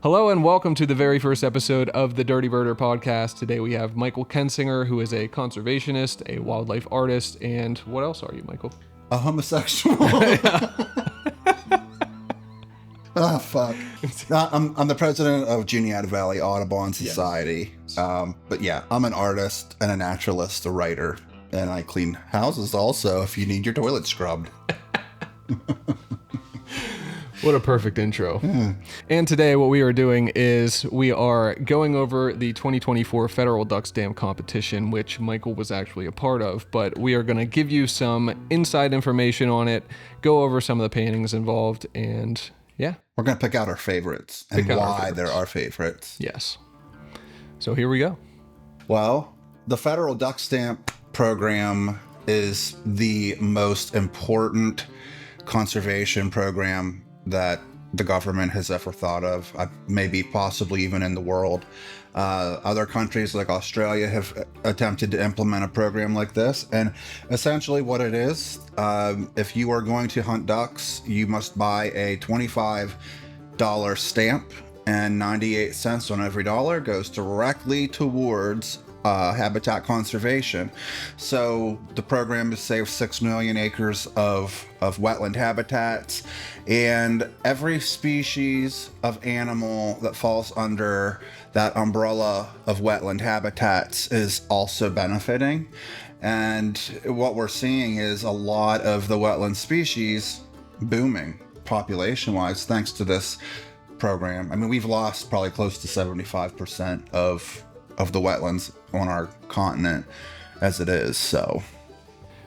Hello and welcome to the very first episode of the Dirty Birder podcast. Today we have Michael Kensinger, who is a conservationist, a wildlife artist, and what else are you, Michael? A homosexual. Oh, fuck. I'm the president of Juniata Valley Audubon Society. Yes. But yeah, I'm an artist and a naturalist, a writer, and I clean houses also if you need your toilet scrubbed. What a perfect intro. And today what we are doing is we are going over the 2024 Federal Duck Stamp Competition, which Michael was actually a part of, but we are going to give you some inside information on it, go over some of the paintings involved, and yeah. We're going to pick out our favorites and why they're our favorites. Yes. So here we go. Well, the Federal Duck Stamp program is the most important conservation program that the government has ever thought of, maybe possibly even in the world. Other countries like Australia have attempted to implement a program like this, and essentially what it is, if you are going to hunt ducks, you must buy a $25 stamp, and 98 cents on every dollar goes directly towards habitat conservation. So the program has saved 6 million acres of wetland habitats, and every species of animal that falls under that umbrella of wetland habitats is also benefiting. And what we're seeing is a lot of the wetland species booming population-wise thanks to this program. I mean, we've lost probably close to 75% of the wetlands on our continent as it is, so.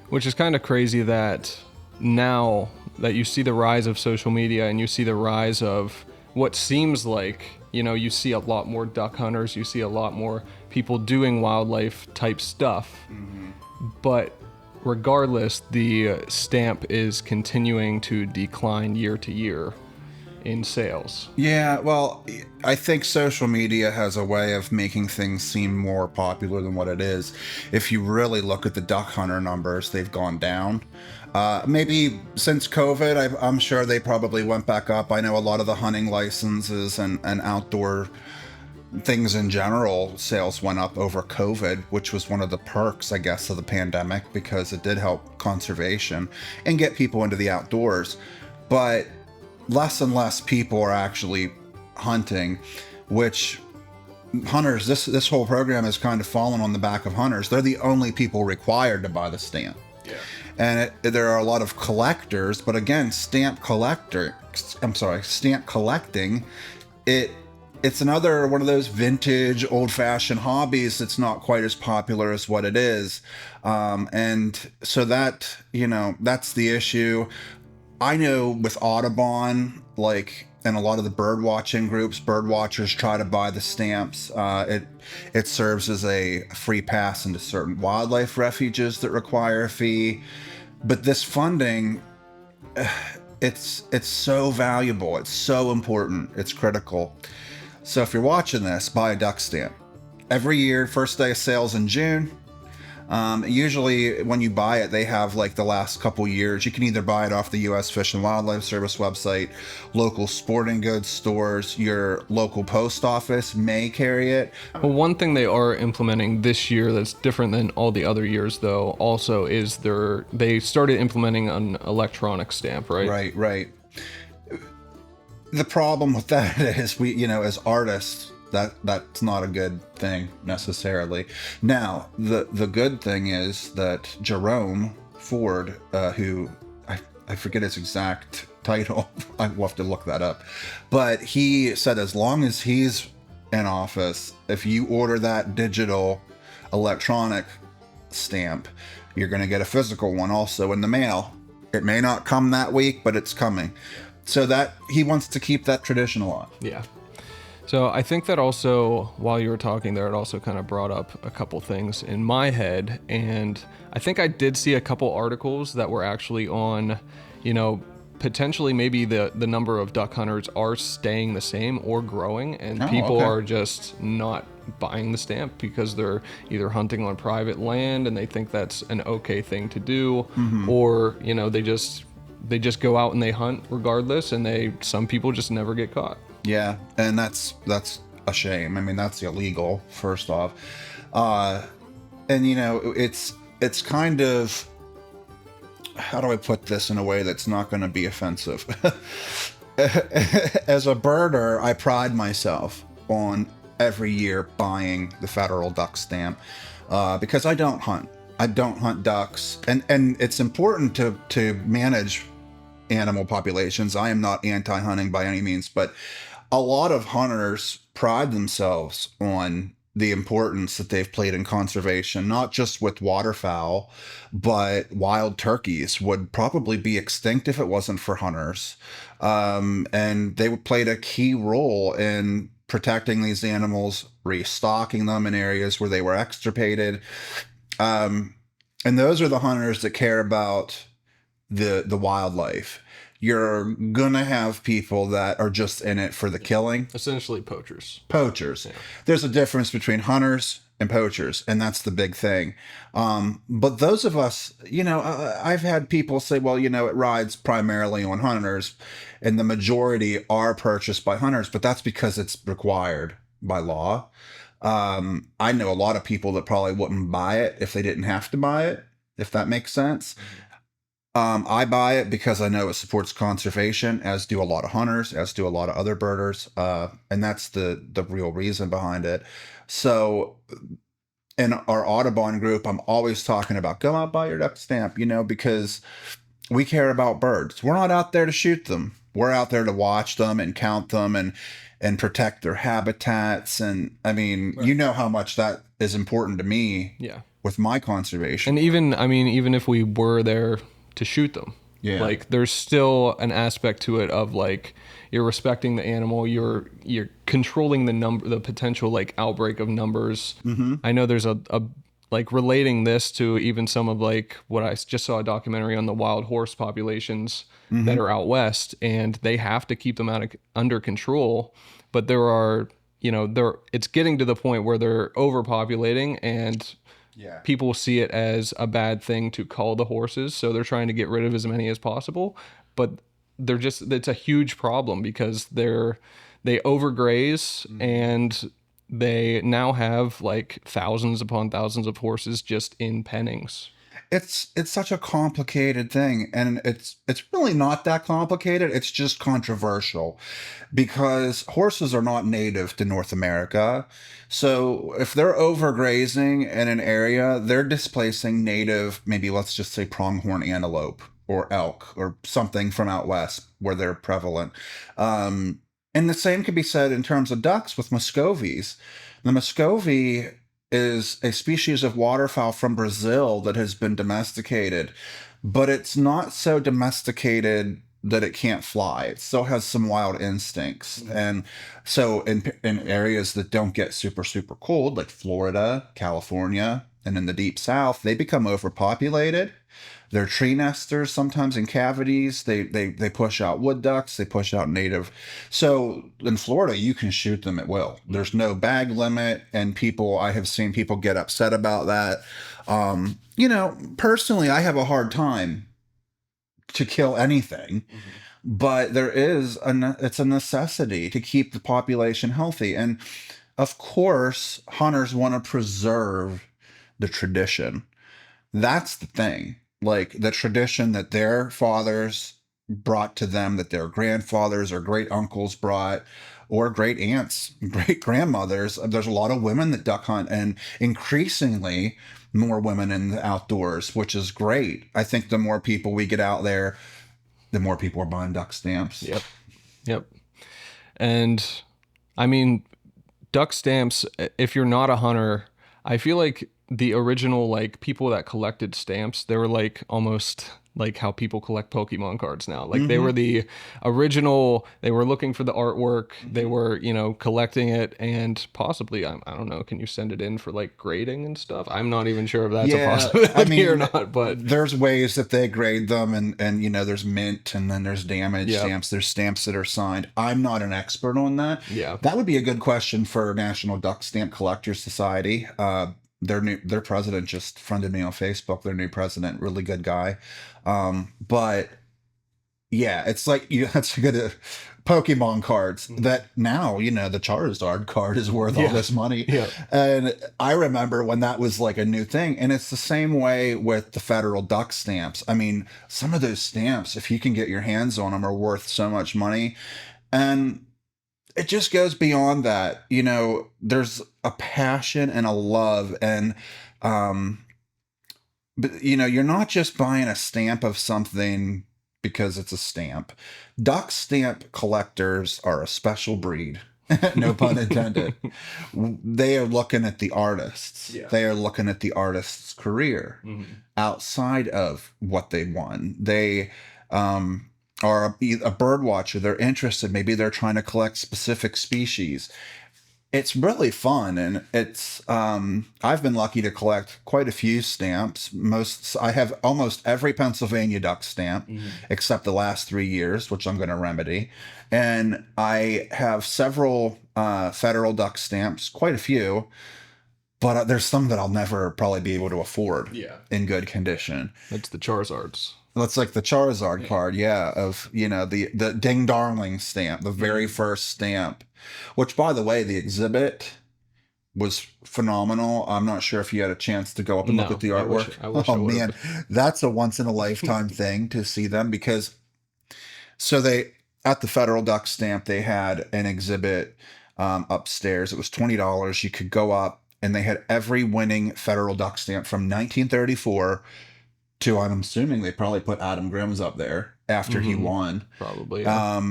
Which is kind of crazy that now that you see the rise of social media and you see the rise of what seems like, you see a lot more duck hunters, you see a lot more people doing wildlife type stuff. Mm-hmm. But regardless, the stamp is continuing to decline year to year in sales. Yeah, well, I think social media has a way of making things seem more popular than what it is. If you really look at the duck hunter numbers, they've gone down. Maybe since COVID, I'm sure they probably went back up. I know a lot of the hunting licenses and outdoor things in general, sales went up over COVID, which was one of the perks, I guess, of the pandemic, because it did help conservation and get people into the outdoors. But less and less people are actually hunting, which hunters, this whole program has kind of fallen on the back of hunters. They're the only people required to buy the stamp. Yeah. And there are a lot of collectors, but again, stamp collecting, it's another one of those vintage, old-fashioned hobbies that's not quite as popular as what it is. And so that, that's the issue. I know with Audubon, and a lot of the bird watching groups, bird watchers try to buy the stamps. It serves as a free pass into certain wildlife refuges that require a fee. But this funding, it's so valuable. It's so important. It's critical. So if you're watching this, buy a duck stamp. Every year, first day of sales in June. Usually when you buy it, they have the last couple years. You can either buy it off the U.S. Fish and Wildlife Service website, local sporting goods stores, your local post office may carry it. Well, one thing they are implementing this year that's different than all the other years, though, also is they started implementing an electronic stamp, right? Right. The problem with that is we, as artists, that's not a good thing necessarily. Now, the good thing is that Jerome Ford, who I forget his exact title, I will have to look that up, but he said as long as he's in office, if you order that digital electronic stamp, you're going to get a physical one also in the mail. It may not come that week, but it's coming. So that he wants to keep that tradition alive. Yeah. So I think that also, while you were talking there, it also kind of brought up a couple things in my head. And I think I did see a couple articles that were actually on, potentially maybe the number of duck hunters are staying the same or growing. And people are just not buying the stamp because they're either hunting on private land and they think that's an okay thing to do, or, they just go out and they hunt regardless, and some people just never get caught. Yeah, and that's a shame. I mean, that's illegal, first off. Uh, and it's kind of, how do I put this in a way that's not going to be offensive? As a birder, I pride myself on every year buying the federal duck stamp because I don't hunt. I don't hunt ducks, and it's important to manage animal populations. I am not anti-hunting by any means, but a lot of hunters pride themselves on the importance that they've played in conservation, not just with waterfowl, but wild turkeys would probably be extinct if it wasn't for hunters. And they played a key role in protecting these animals, restocking them in areas where they were extirpated. Um, and those are the hunters that care about the wildlife. You're gonna have people that are just in it for the killing. Essentially poachers. Poachers. Yeah. There's a difference between hunters and poachers, and that's the big thing. But those of us, I've had people say, well, it rides primarily on hunters, and the majority are purchased by hunters, but that's because it's required by law. I know a lot of people that probably wouldn't buy it if they didn't have to buy it, if that makes sense. I buy it because I know it supports conservation, as do a lot of hunters, as do a lot of other birders, and that's the real reason behind it. So, in our Audubon group, I'm always talking about go out buy your duck stamp, because we care about birds. We're not out there to shoot them. We're out there to watch them and count them and protect their habitats. And I mean, Right. you know how much that is important to me. Yeah. With my conservation. And even if we were there to shoot them, Yeah. like there's still an aspect to it of like you're respecting the animal, you're controlling the potential like outbreak of numbers. Mm-hmm. I know there's a like relating this to even some of like what I just saw a documentary on the wild horse populations that are out west, and they have to keep them under control, but there are it's getting to the point where they're overpopulating, and Yeah. people see it as a bad thing to call the horses, so they're trying to get rid of as many as possible, but it's a huge problem because they overgraze, and they now have like thousands upon thousands of horses just in pennings. It's such a complicated thing, and it's really not that complicated. It's just controversial because horses are not native to North America. So if they're overgrazing in an area, they're displacing native, maybe let's just say pronghorn antelope or elk or something from out west where they're prevalent. And the same could be said in terms of ducks with Muscovies. The Muscovy is a species of waterfowl from Brazil that has been domesticated, but it's not so domesticated that it can't fly. It still has some wild instincts. And so in areas that don't get super, super cold, like Florida, California, and in the deep south, they become overpopulated. They're tree nesters, sometimes in cavities. They push out wood ducks. They push out native. So in Florida, you can shoot them at will. There's no bag limit, and I have seen people get upset about that. Personally, I have a hard time to kill anything, but it's a necessity to keep the population healthy. And of course, hunters want to preserve the tradition. That's the thing. Like the tradition that their fathers brought to them, that their grandfathers or great uncles brought, or great aunts, great grandmothers. There's a lot of women that duck hunt, and increasingly more women in the outdoors, which is great. I think the more people we get out there, the more people are buying duck stamps. Yep. And I mean, duck stamps, if you're not a hunter, I feel like the original like people that collected stamps, they were like almost like how people collect Pokemon cards now. Like they were the original, they were looking for the artwork, they were, collecting it, and possibly, I don't know, can you send it in for like grading and stuff? I'm not even sure if that's a possibility or not, but there's ways that they grade them, and there's mint, and then there's damage Yep. stamps, there's stamps that are signed. I'm not an expert on that. Yeah. That would be a good question for National Duck Stamp Collectors Society. Their president just friended me on Facebook. Their new president, really good guy. But Yeah, it's like you that's good Pokemon cards that now, the Charizard card is worth all Yeah. this money. Yeah. And I remember when that was like a new thing. And it's the same way with the federal duck stamps. I mean, some of those stamps, if you can get your hands on them, are worth so much money. And it just goes beyond that. There's a passion and a love. And, but you're not just buying a stamp of something because it's a stamp. Duck stamp collectors are a special breed. No pun intended. They are looking at the artists. Yeah. They are looking at the artist's career outside of what they won. They are a bird watcher. They're interested. Maybe they're trying to collect specific species. It's really fun, and it's I've been lucky to collect quite a few stamps. I have almost every Pennsylvania duck stamp except the last 3 years, which I'm going to remedy. And I have several federal duck stamps, quite a few, but there's some that I'll never probably be able to afford in good condition. That's the Charizards. That's like the Charizard card, of the Ding Darling stamp, the very first stamp, which, by the way, the exhibit was phenomenal. I'm not sure if you had a chance to go up and look at the artwork. I wish I would've. Man, that's a once in a lifetime thing to see them, because they at the Federal Duck Stamp they had an exhibit upstairs. It was $20. You could go up, and they had every winning Federal Duck Stamp from 1934. I'm assuming they probably put Adam Grimm's up there after he won. Probably. Yeah.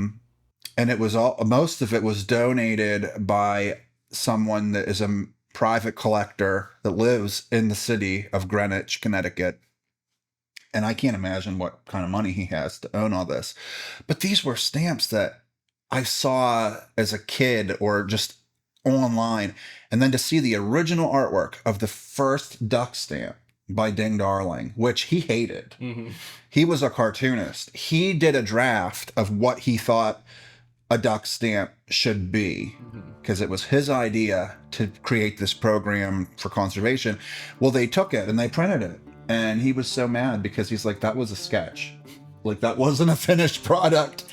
And it was most of it was donated by someone that is a private collector that lives in the city of Greenwich, Connecticut. And I can't imagine what kind of money he has to own all this. But these were stamps that I saw as a kid or just online. And then to see the original artwork of the first duck stamp by Ding Darling, which he hated. He was a cartoonist. He did a draft of what he thought a duck stamp should be, because it was his idea to create this program for conservation. Well, they took it and they printed it. And he was so mad because he's like, that was a sketch. Like, that wasn't a finished product.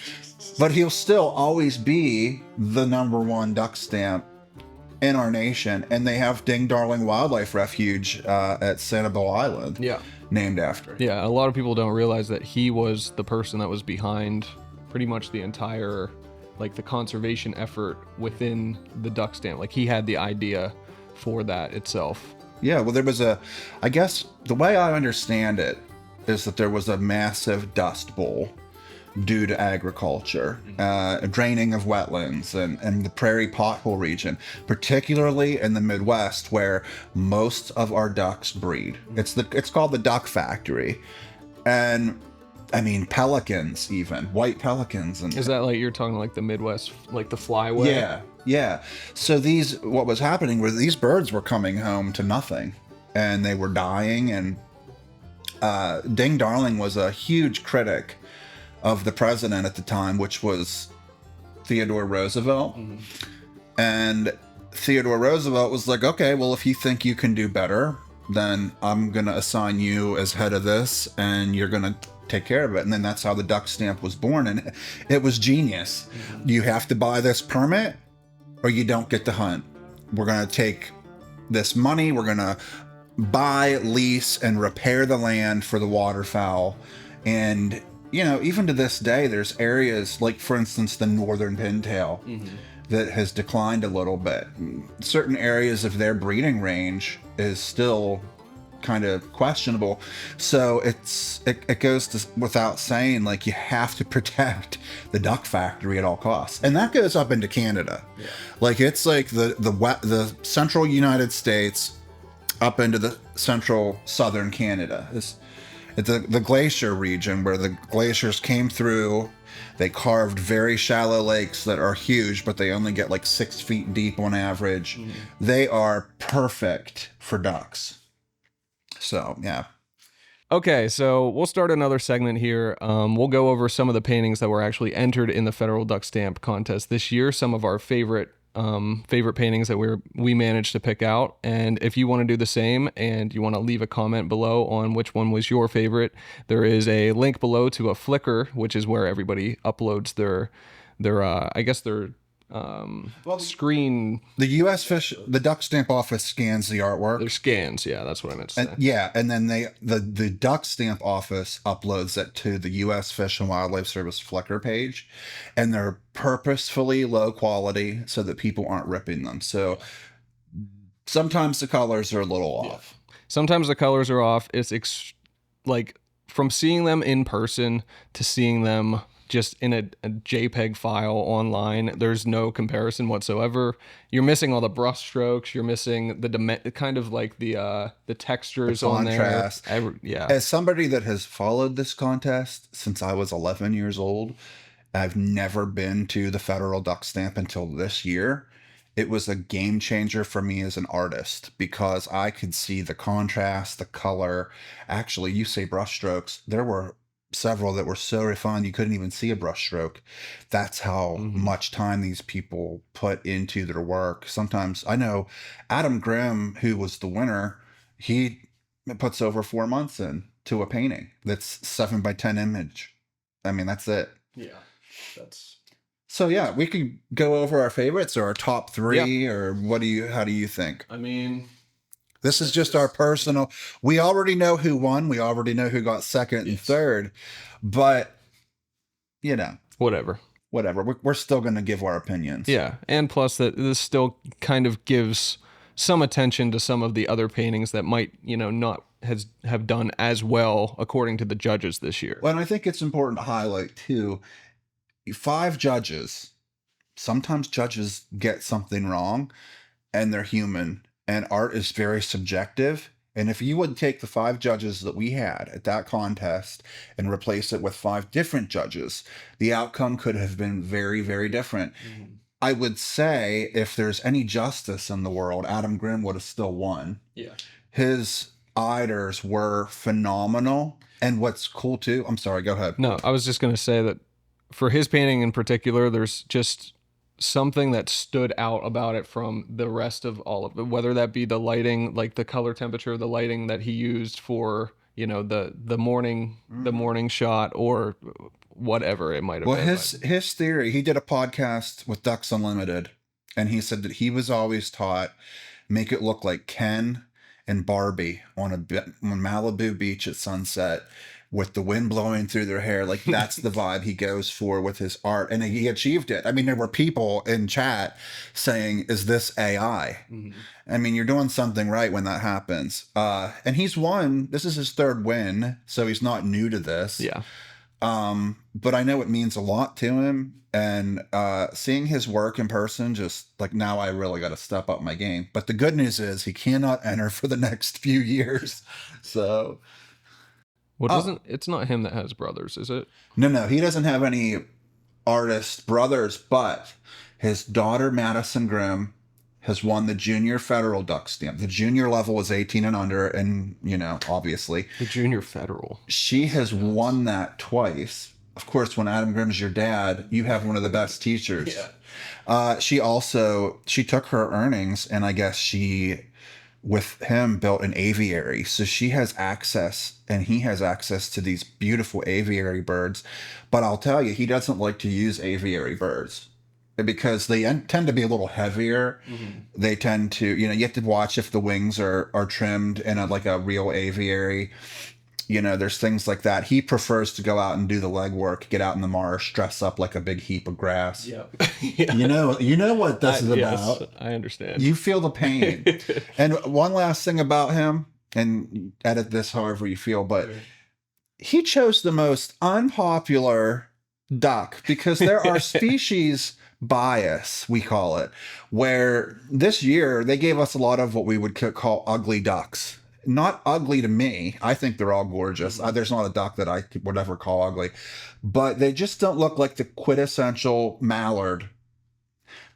But he'll still always be the #1 duck stamp in our nation, and they have Ding Darling Wildlife Refuge at Sanibel Island, named after. Yeah, a lot of people don't realize that he was the person that was behind pretty much the entire, like, the conservation effort within the duck stamp. Like, he had the idea for that itself. Yeah, well, there was I guess the way I understand it is that there was a massive dust bowl due to agriculture, draining of wetlands and the prairie pothole region, particularly in the Midwest where most of our ducks breed. It's called the duck factory. And I mean, pelicans, even white pelicans. And is that like you're talking like the Midwest, like the flyway? Yeah. So what was happening was these birds were coming home to nothing, and they were dying. And Ding Darling was a huge critic of the president at the time, which was Theodore Roosevelt. And Theodore Roosevelt was like, okay, well, if you think you can do better, then I'm going to assign you as head of this, and you're going to take care of it. And then that's how the duck stamp was born. And it was genius. You have to buy this permit or you don't get to hunt. We're going to take this money. We're going to buy, lease, and repair the land for the waterfowl. And even to this day, there's areas like, for instance, the northern pintail that has declined a little bit. Certain areas of their breeding range is still kind of questionable. So it goes to without saying, like, you have to protect the duck factory at all costs. And that goes up into Canada. Yeah. Like, it's like the central United States up into the central southern Canada. It's the glacier region where the glaciers came through. They carved very shallow lakes that are huge, but they only get like 6 feet deep on average. They are perfect for ducks. So, yeah. Okay, so we'll start another segment here. We'll go over some of the paintings that were actually entered in the Federal Duck Stamp contest this year, some of our favorite favorite paintings that we managed to pick out. And if you want to do the same and you want to leave a comment below on which one was your favorite, there is a link below to a Flickr, which is where everybody uploads their I guess their screen. The duck stamp office scans the artwork. Their scans, yeah, that's what I meant to say. Yeah, and then the duck stamp office uploads it to the U.S. Fish and Wildlife Service Flickr page, and they're purposefully low quality so that people aren't ripping them. So sometimes the colors are a little off. Sometimes the colors are off. It's like from seeing them in person to seeing them just in a JPEG file online, there's no comparison whatsoever. You're missing all the brush strokes. You're missing the kind of like the textures on there. Yeah. As somebody that has followed this contest since I was 11 years old, I've never been to the federal duck stamp until this year. It was a game changer for me as an artist because I could see the contrast, the color. Actually, you say brush strokes. There were several that were so refined you couldn't even see a brush stroke. That's how much time these people put into their work. Sometimes I know Adam Grimm, who was the winner, he puts over 4 months into a painting that's 7x10 image. I mean, that's it. Yeah, that's so. Yeah, we could go over our favorites or our top three, or how do you think? I mean, this is just our personal. We already know who won. We already know who got second and third, but whatever. We're still going to give our opinions. Yeah, and plus that this still kind of gives some attention to some of the other paintings that might, not have done as well according to the judges this year. Well, and I think it's important to highlight too, 5 judges. Sometimes judges get something wrong, and they're human. And art is very subjective. And if you would take the 5 judges that we had at that contest and replace it with 5 different judges, the outcome could have been very, very different. Mm-hmm. I would say if there's any justice in the world, Adam Grimm would have still won. Yeah. His iders were phenomenal. And what's cool too, I'm sorry, go ahead. No, I was just going to say that for his painting in particular, there's just something that stood out about it from the rest of all of it, whether that be the lighting, like the color temperature of the lighting that he used for, the morning shot, or whatever it might have been. His theory, he did a podcast with Ducks Unlimited, and he said that he was always taught, make it look like Ken and Barbie on Malibu beach at sunset, with the wind blowing through their hair. Like, that's the vibe he goes for with his art. And he achieved it. I mean, there were people in chat saying, is this AI? Mm-hmm. I mean, you're doing something right when that happens. And he's won. This is his 3rd win, so he's not new to this. Yeah. But I know it means a lot to him. And seeing his work in person, just like, now I really got to step up my game. But the good news is he cannot enter for the next few years. So... it's not him that has brothers, is it? No, he doesn't have any artist brothers, but his daughter, Madison Grimm, has won the junior federal duck stamp. The junior level is 18 and under, and, obviously. The junior federal. She has won that twice. Of course, when Adam Grimm's your dad, you have one of the best teachers. Yeah. She took her earnings, and I guess she... with him built an aviary, so she has access and he has access to these beautiful aviary birds. But I'll tell you, he doesn't like to use aviary birds because they tend to be a little heavier. Mm-hmm. They tend to, you have to watch if the wings are trimmed in a real aviary. There's things like that. He prefers to go out and do the legwork, get out in the marsh, dress up like a big heap of grass. Yep. Yeah. You know what this is about. Yes, I understand. You feel the pain. And one last thing about him, and edit this however you feel, but he chose the most unpopular duck because there are species bias, we call it, where this year they gave us a lot of what we would call ugly ducks. Not ugly to me. I think they're all gorgeous. There's not a duck that I would ever call ugly, but they just don't look like the quintessential mallard.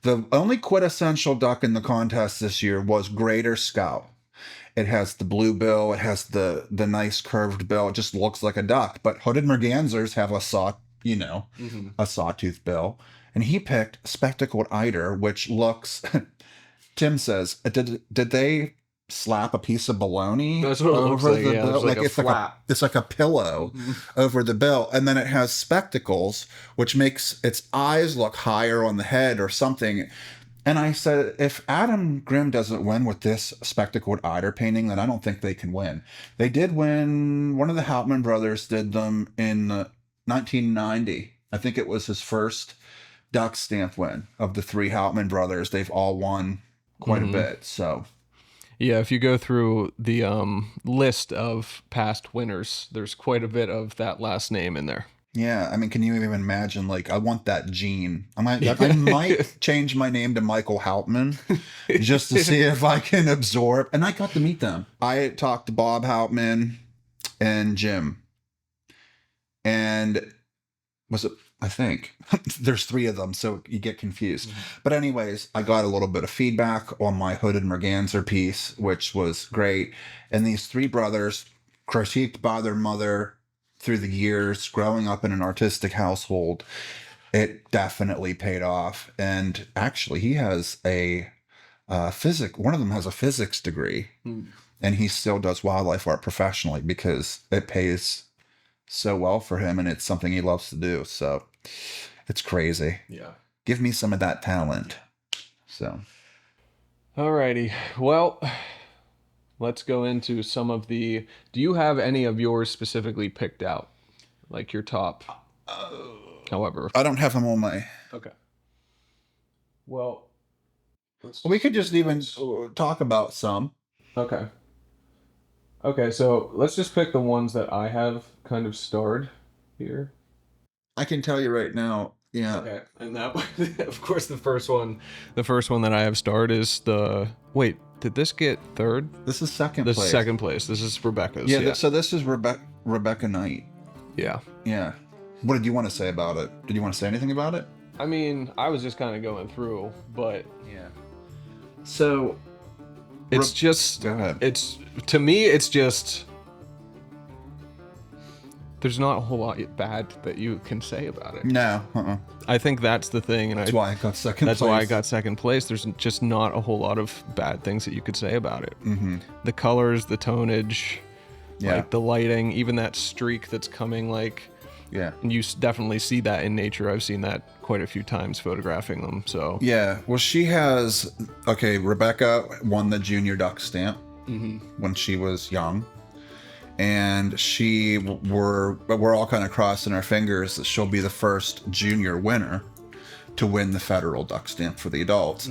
The only quintessential duck in the contest this year was Greater Scout. It has the blue bill. It has the nice curved bill. It just looks like a duck. But hooded mergansers have a sawtooth bill. and he picked spectacled eider, which looks. Tim says, did they slap a piece of bologna That's what it looks over like. the Yeah, bill? there's like a It's flap. like a pillow over the bill, and then it has spectacles, which makes its eyes look higher on the head or something. And I said, if Adam Grimm doesn't win with this spectacled eider painting, then I don't think they can win. They did win. One of the Hauptmann brothers did them in 1990. I think it was his first duck stamp win of the three Hauptmann brothers. They've all won quite a bit. So Yeah, if you go through the list of past winners, there's quite a bit of that last name in there. yeah, I mean, can you even imagine? Like, I want that gene. I might change my name to Michael Hauptmann just to see if I can absorb. And I got to meet them. I talked to Bob Hauptmann and Jim, and was it? I think there's three of them, so you get confused. But anyways, I got a little bit of feedback on my hooded merganser piece, which was great. And these three brothers, critiqued by their mother through the years, growing up in an artistic household, it definitely paid off. And actually, he has a physics. One of them has a physics degree, and he still does wildlife art professionally because it pays so well for him, and it's something he loves to do. So it's crazy. Yeah. Give me some of that talent. So Alrighty. Well, let's go into some of the. Do you have any of yours specifically picked out? Like your top? However. I don't have them on my. Okay. Well, We could just even talk about some. okay. Okay, so let's just pick the ones that I have kind of starred here. I can tell you right now. Yeah. Okay, and that of course the first one that I have starred is the. Wait, did this get third? This is second This place. is second place. This is Rebecca's. Yeah. So this is Rebecca Knight. Yeah. Yeah. What did you want to say about it? Did you want to say anything about it? I mean, I was just kind of going through, but Yeah. So it's just. Go ahead. It's to me. It's just. There's not a whole lot bad that you can say about it. No. I think that's the thing, and That's why I got second place. That's why I got second place. There's just not a whole lot of bad things that you could say about it. Mm-hmm. The colors, the tonage, like the lighting, even that streak that's coming, like, Yeah. and you definitely see that in nature. I've seen that quite a few times photographing them. So Yeah. Well, she has. Okay, Rebecca won the junior duck stamp when she was young, and we're all kind of crossing our fingers that she'll be the first junior winner to win the federal duck stamp for the adults.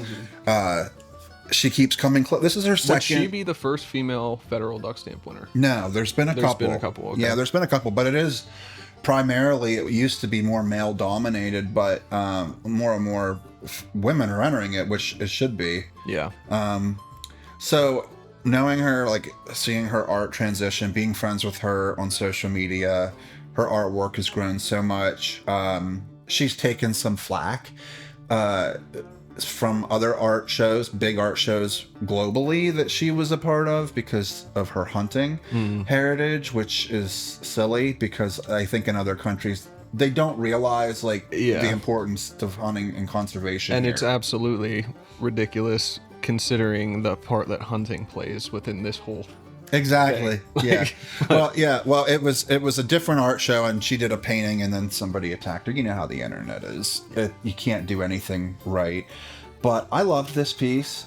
She keeps coming close. This is her second. would she be the first female federal duck stamp winner? No, there's been a couple. Been a couple. Okay. Yeah, there's been a couple, but it is primarily. It used to be more male dominated, but more and more women are entering it, which it should be. Yeah. So knowing her, like seeing her art transition, being friends with her on social media, her artwork has grown so much. She's taken some flack from other art shows, big art shows globally that she was a part of because of her hunting heritage, which is silly because I think in other countries they don't realize like the importance of hunting and conservation. And here. it's absolutely ridiculous considering the part that hunting plays within this whole Exactly. Like, Well, it was a different art show, and she did a painting, and then somebody attacked her. You know how the internet is. You can't do anything right. But I loved this piece.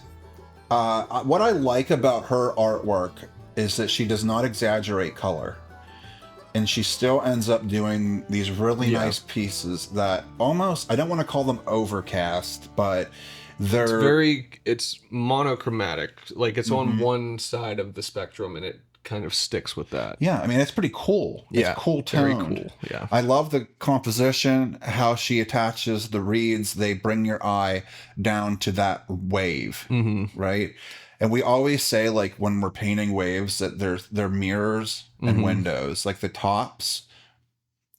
What I like about her artwork is that she does not exaggerate color, and she still ends up doing these really nice pieces that almost, I don't want to call them overcast, but it's monochromatic. Like it's on one side of the spectrum, and it kind of sticks with that. Yeah, I mean, it's pretty cool. It's cool toned. Very cool. Yeah. I love the composition, how she attaches the reeds. They bring your eye down to that wave, right? And we always say, like, when we're painting waves, that they're mirrors and windows. Like the tops,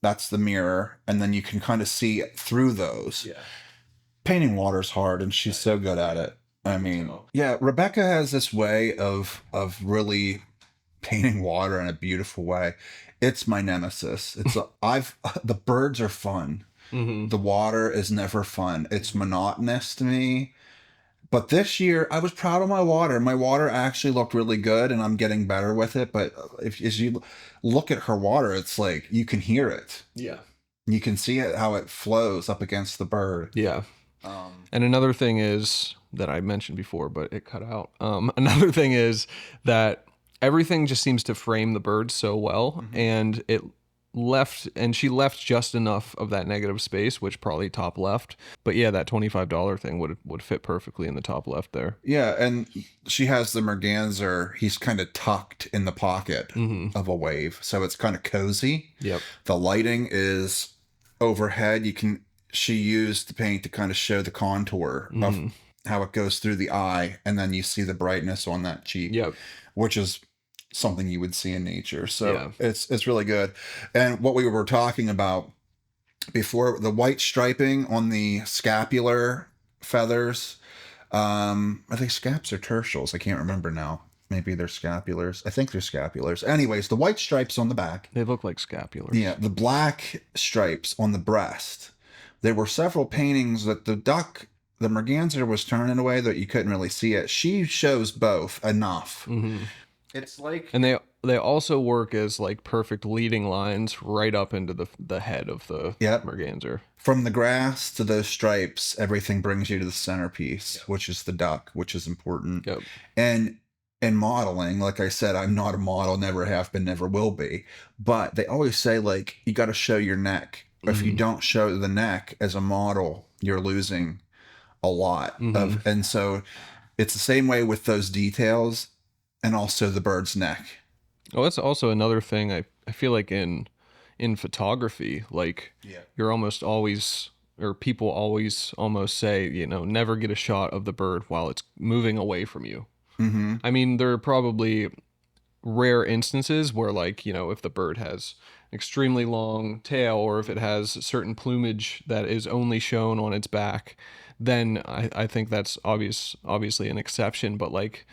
that's the mirror, and then you can kind of see through those. Yeah. Painting water's hard, and she's so good at it. I mean, Rebecca has this way of really painting water in a beautiful way. It's my nemesis. The birds are fun. The water is never fun. It's monotonous to me. But this year, I was proud of my water. My water actually looked really good, and I'm getting better with it. But if as you look at her water, it's like you can hear it. Yeah. You can see it how it flows up against the bird. Yeah. And another thing is that I mentioned before, but it cut out. Another thing is that everything just seems to frame the bird so well, and she left just enough of that negative space, which probably top left. But yeah, that $25 thing would fit perfectly in the top left there. Yeah, and she has the merganser. He's kind of tucked in the pocket of a wave, so it's kind of cozy. Yep. The lighting is overhead. She used the paint to kind of show the contour of how it goes through the eye, and then you see the brightness on that cheek. Yep. Which is something you would see in nature. So Yeah. it's really good. And what we were talking about before, the white striping on the scapular feathers, are they scaps or tertials? I can't remember now. Maybe they're scapulars. I think they're scapulars. Anyways, the white stripes on the back. They look like scapulars. Yeah, the black stripes on the breast. There were several paintings that the merganser was turning away that you couldn't really see it. She shows both enough. It's like, and they also work as like perfect leading lines right up into the head of the merganser. From the grass to those stripes, everything brings you to the centerpiece, which is the duck, which is important. Yep. And in modeling, like I said, I'm not a model, never have been, never will be. But they always say, like, you got to show your neck. If you don't show the neck as a model, you're losing a lot. And so it's the same way with those details and also the bird's neck. Oh, that's also another thing I feel like in photography, like you're almost always, or people always almost say, never get a shot of the bird while it's moving away from you. I mean, there are probably rare instances where, like, if the bird has extremely long tail, or if it has certain plumage that is only shown on its back, then I think that's obviously an exception. But like,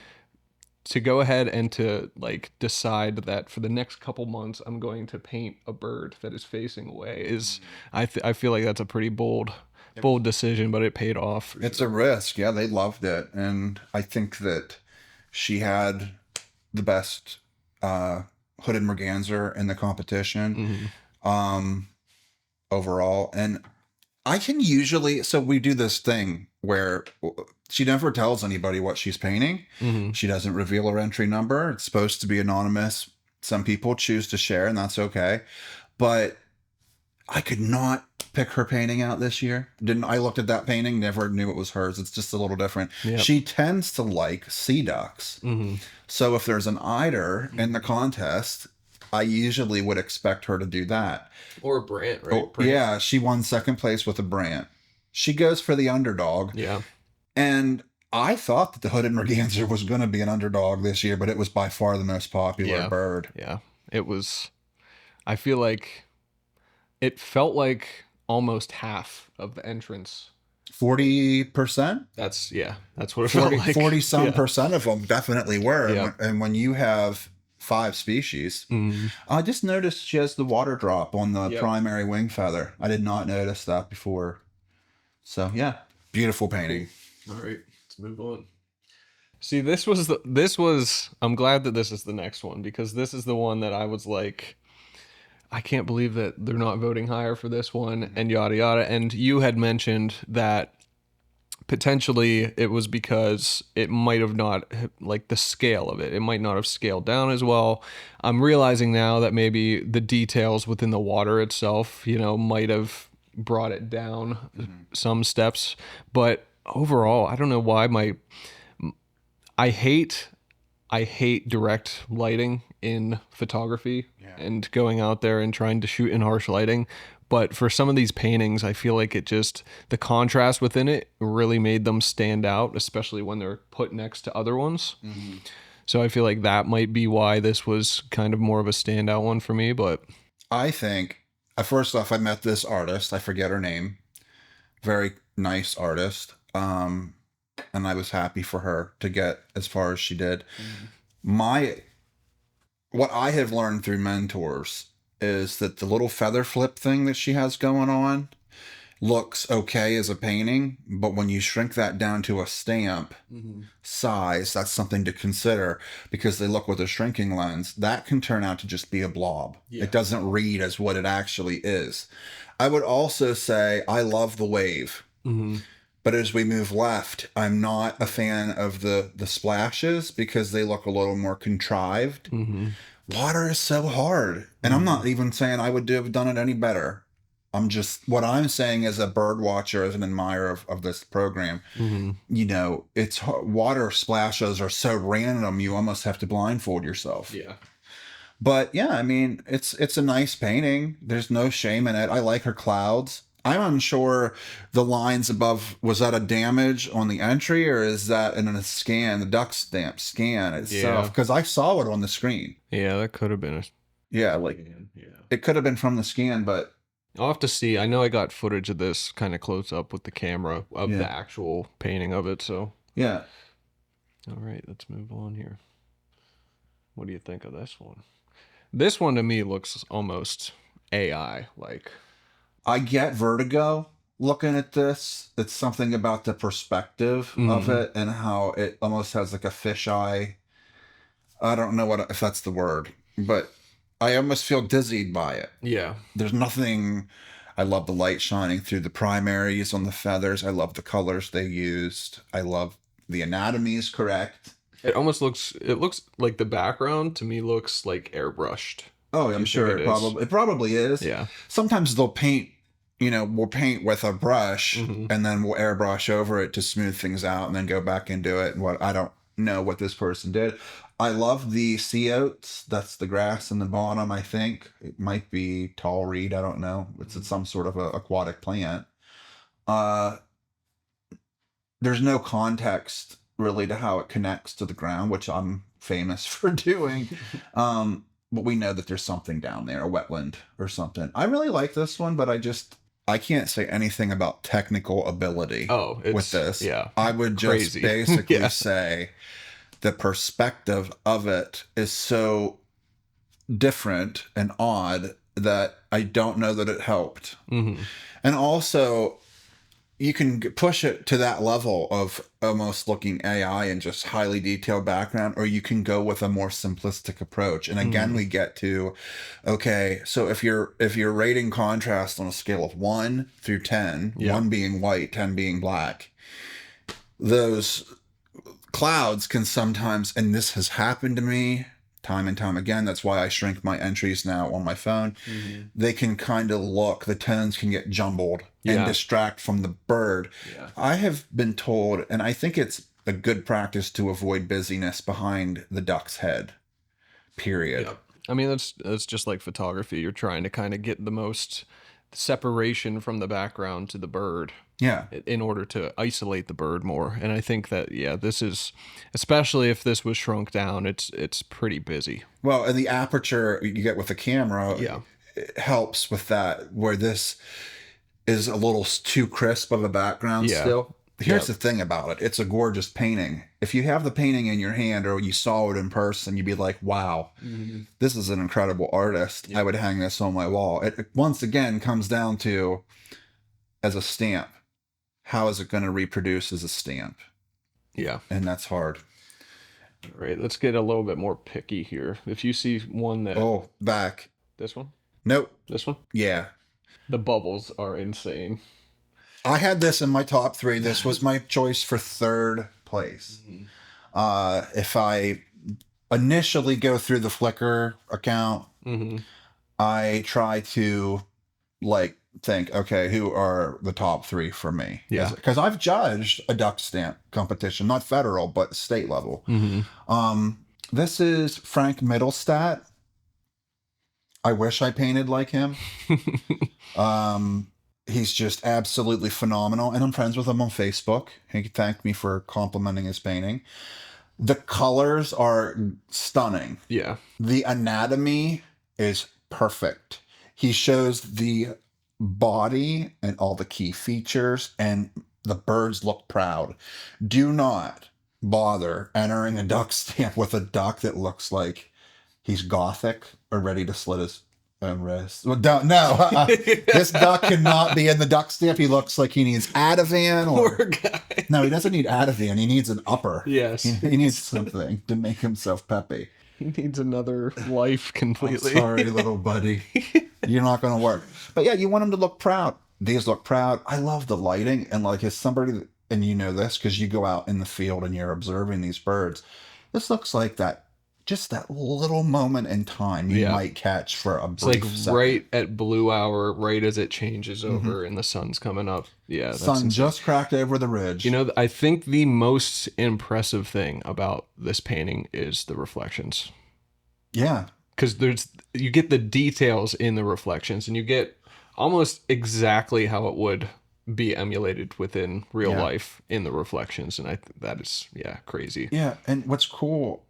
to go ahead and to like decide that for the next couple months I'm going to paint a bird that is facing away is I feel like that's a pretty bold decision, but it paid off. It's a risk. Yeah, they loved it. And I think that she had the best hooded merganser in the competition overall. And I can usually, so we do this thing where she never tells anybody what she's painting. She doesn't reveal her entry number. It's supposed to be anonymous. Some people choose to share, and that's okay. But I could not pick her painting out this year. I looked at that painting, never knew it was hers. It's just a little different. Yep. She tends to like sea ducks. So if there's an eider in the contest, I usually would expect her to do that. Or a brant, right? Yeah, she won second place with a brant. She goes for the underdog. Yeah. And I thought that the hooded merganser was going to be an underdog this year, but it was by far the most popular bird. Yeah. It was, I feel like it felt like almost half of the entrants. 40%? That's what it felt like. 40 some percent of them definitely were. Yeah. And when you have 5 species, I just noticed she has the water drop on the primary wing feather. I did not notice that before. So yeah, beautiful painting. All right, let's move on. See, this was I'm glad that this is the next one, because this is the one that I was like, I can't believe that they're not voting higher for this one, and yada yada. And you had mentioned that potentially it was because it might have not, like, the scale of it might not have scaled down as well. I'm realizing now that maybe the details within the water itself, might have brought it down some steps. But overall, I don't know why I hate direct lighting in photography and going out there and trying to shoot in harsh lighting. But for some of these paintings, I feel like the contrast within it really made them stand out, especially when they're put next to other ones. So I feel like that might be why this was kind of more of a standout one for me. But I think, first off, I met this artist. I forget her name. Very nice artist. And I was happy for her to get as far as she did. What I have learned through mentors is that the little feather flip thing that she has going on, looks okay as a painting, but when you shrink that down to a stamp size, that's something to consider because they look with a shrinking lens. That can turn out to just be a blob. Yeah. It doesn't read as what it actually is. I would also say I love the wave. But as we move left, I'm not a fan of the splashes because they look a little more contrived. Water is so hard. And I'm not even saying I would have done it any better. What I'm saying as a bird watcher, as an admirer of this program, you know, water splashes are so random, you almost have to blindfold yourself. Yeah. But yeah, I mean, it's a nice painting. There's no shame in it. I like her clouds. I'm unsure the lines above, was that a damage on the entry or is that in a scan, the duck stamp scan itself? Because I saw it on the screen. Yeah, that could have been a. Yeah, like it could have been from the scan, but I'll have to see. I know I got footage of this kind of close up with the camera of the actual painting of it. So yeah. all right, let's move on here. What do you think of this one? This one to me looks almost AI like. I get vertigo looking at this. It's something about the perspective of it and how it almost has like a fisheye. I don't know if that's the word, but I almost feel dizzied by it. Yeah. There's nothing. I love the light shining through the primaries on the feathers. I love the colors they used. I love the anatomy is correct. It looks like the background to me looks like airbrushed. Oh, I'm sure it probably is. Yeah. Sometimes they'll paint, we'll paint with a brush and then we'll airbrush over it to smooth things out and then go back and do it. I don't know what this person did. I love the sea oats. That's the grass in the bottom, I think. It might be tall reed. I don't know. It's some sort of a aquatic plant. There's no context really to how it connects to the ground, which I'm famous for doing. But we know that there's something down there, a wetland or something. I really like this one, but I can't say anything about technical ability with this. Yeah. I would just basically Yeah. say the perspective of it is so different and odd that I don't know that it helped. And also, you can push it to that level of almost looking AI and just highly detailed background, or you can go with a more simplistic approach. And again, we get to, okay, so if you're rating contrast on a scale of 1 through 10, 1 being white, 10 being black, those clouds can sometimes, and this has happened to me time and time again, that's why I shrink my entries now on my phone, they can kind of the tones can get jumbled and distract from the bird. I have been told, and I think it's a good practice to avoid busyness behind the duck's head, period. I mean, that's just like photography. You're trying to kind of get the most separation from the background to the bird. Yeah. In order to isolate the bird more. And I think that, this is, especially if this was shrunk down, it's pretty busy. Well, and the aperture you get with the camera it helps with that, where this is a little too crisp of a background still. Here's the thing about it. It's a gorgeous painting. If you have the painting in your hand or you saw it in person, you'd be like, wow, this is an incredible artist. I would hang this on my wall. It once again comes down to, as a stamp, how is it going to reproduce as a stamp? Yeah. And that's hard. All right, let's get a little bit more picky here. If you see one that... Oh, back. This one? Nope. This one? Yeah. The bubbles are insane. I had this in my top 3. This was my choice for 3rd place. If I initially go through the Flickr account, I try to think, okay, who are the top 3 for me? Yeah. Because I've judged a duck stamp competition, not federal, but state level. This is Frank Middlestat. I wish I painted like him. He's just absolutely phenomenal. And I'm friends with him on Facebook. He thanked me for complimenting his painting. The colors are stunning. Yeah. The anatomy is perfect. He shows the body and all the key features, and the birds look proud. Do not bother entering a duck stamp with a duck that looks like he's gothic or ready to slit his wrist. Well, don't no. This duck cannot be in the duck stamp. He looks like he needs Ativan. Poor guy. No, he doesn't need Ativan. He needs an upper. Yes. He needs something to make himself peppy. He needs another life completely. I'm sorry, little buddy. You're not going to work. But yeah, you want him to look proud. These look proud. I love the lighting. And like, as somebody, and you know this because you go out in the field and you're observing these birds, this looks like that, just that little moment in time you might catch for a brief It's like second. right at blue hour, right as it changes over and the sun's coming up. Yeah, that's Sun just cracked over the ridge. You know, I think the most impressive thing about this painting is the reflections. Yeah. Because you get the details in the reflections, and you get almost exactly how it would be emulated within real life in the reflections. And I think that is, crazy. Yeah. And what's cool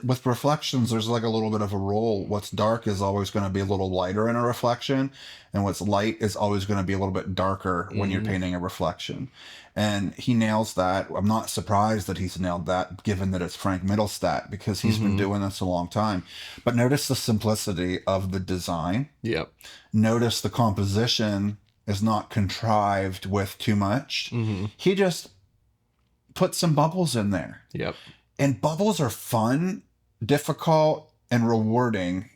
with reflections, there's like a little bit of a rule. What's dark is always going to be a little lighter in a reflection, and what's light is always going to be a little bit darker when you're painting a reflection. And he nails that. I'm not surprised that he's nailed that, given that it's Frank Middlestat, because he's been doing this a long time. But notice the simplicity of the design. Yep. Notice the composition is not contrived with too much. He just put some bubbles in there. Yep. And bubbles are fun, difficult, and rewarding,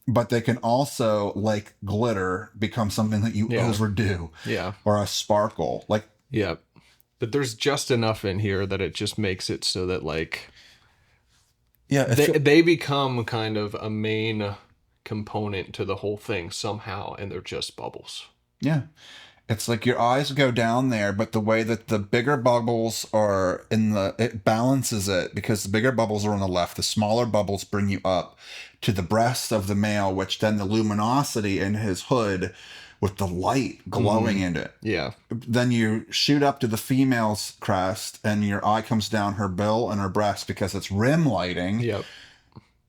but they can also, like glitter, become something that you overdo. Yeah. Or a sparkle. Like, yep. But there's just enough in here that it just makes it so that, like, they become kind of a main component to the whole thing somehow, and they're just bubbles. Yeah. It's like your eyes go down there, but the way that the bigger bubbles are it balances it, because the bigger bubbles are on the left. The smaller bubbles bring you up to the breast of the male, which then the luminosity in his hood with the light glowing in it. Yeah. Then you shoot up to the female's crest, and your eye comes down her bill and her breast because it's rim lighting. Yep.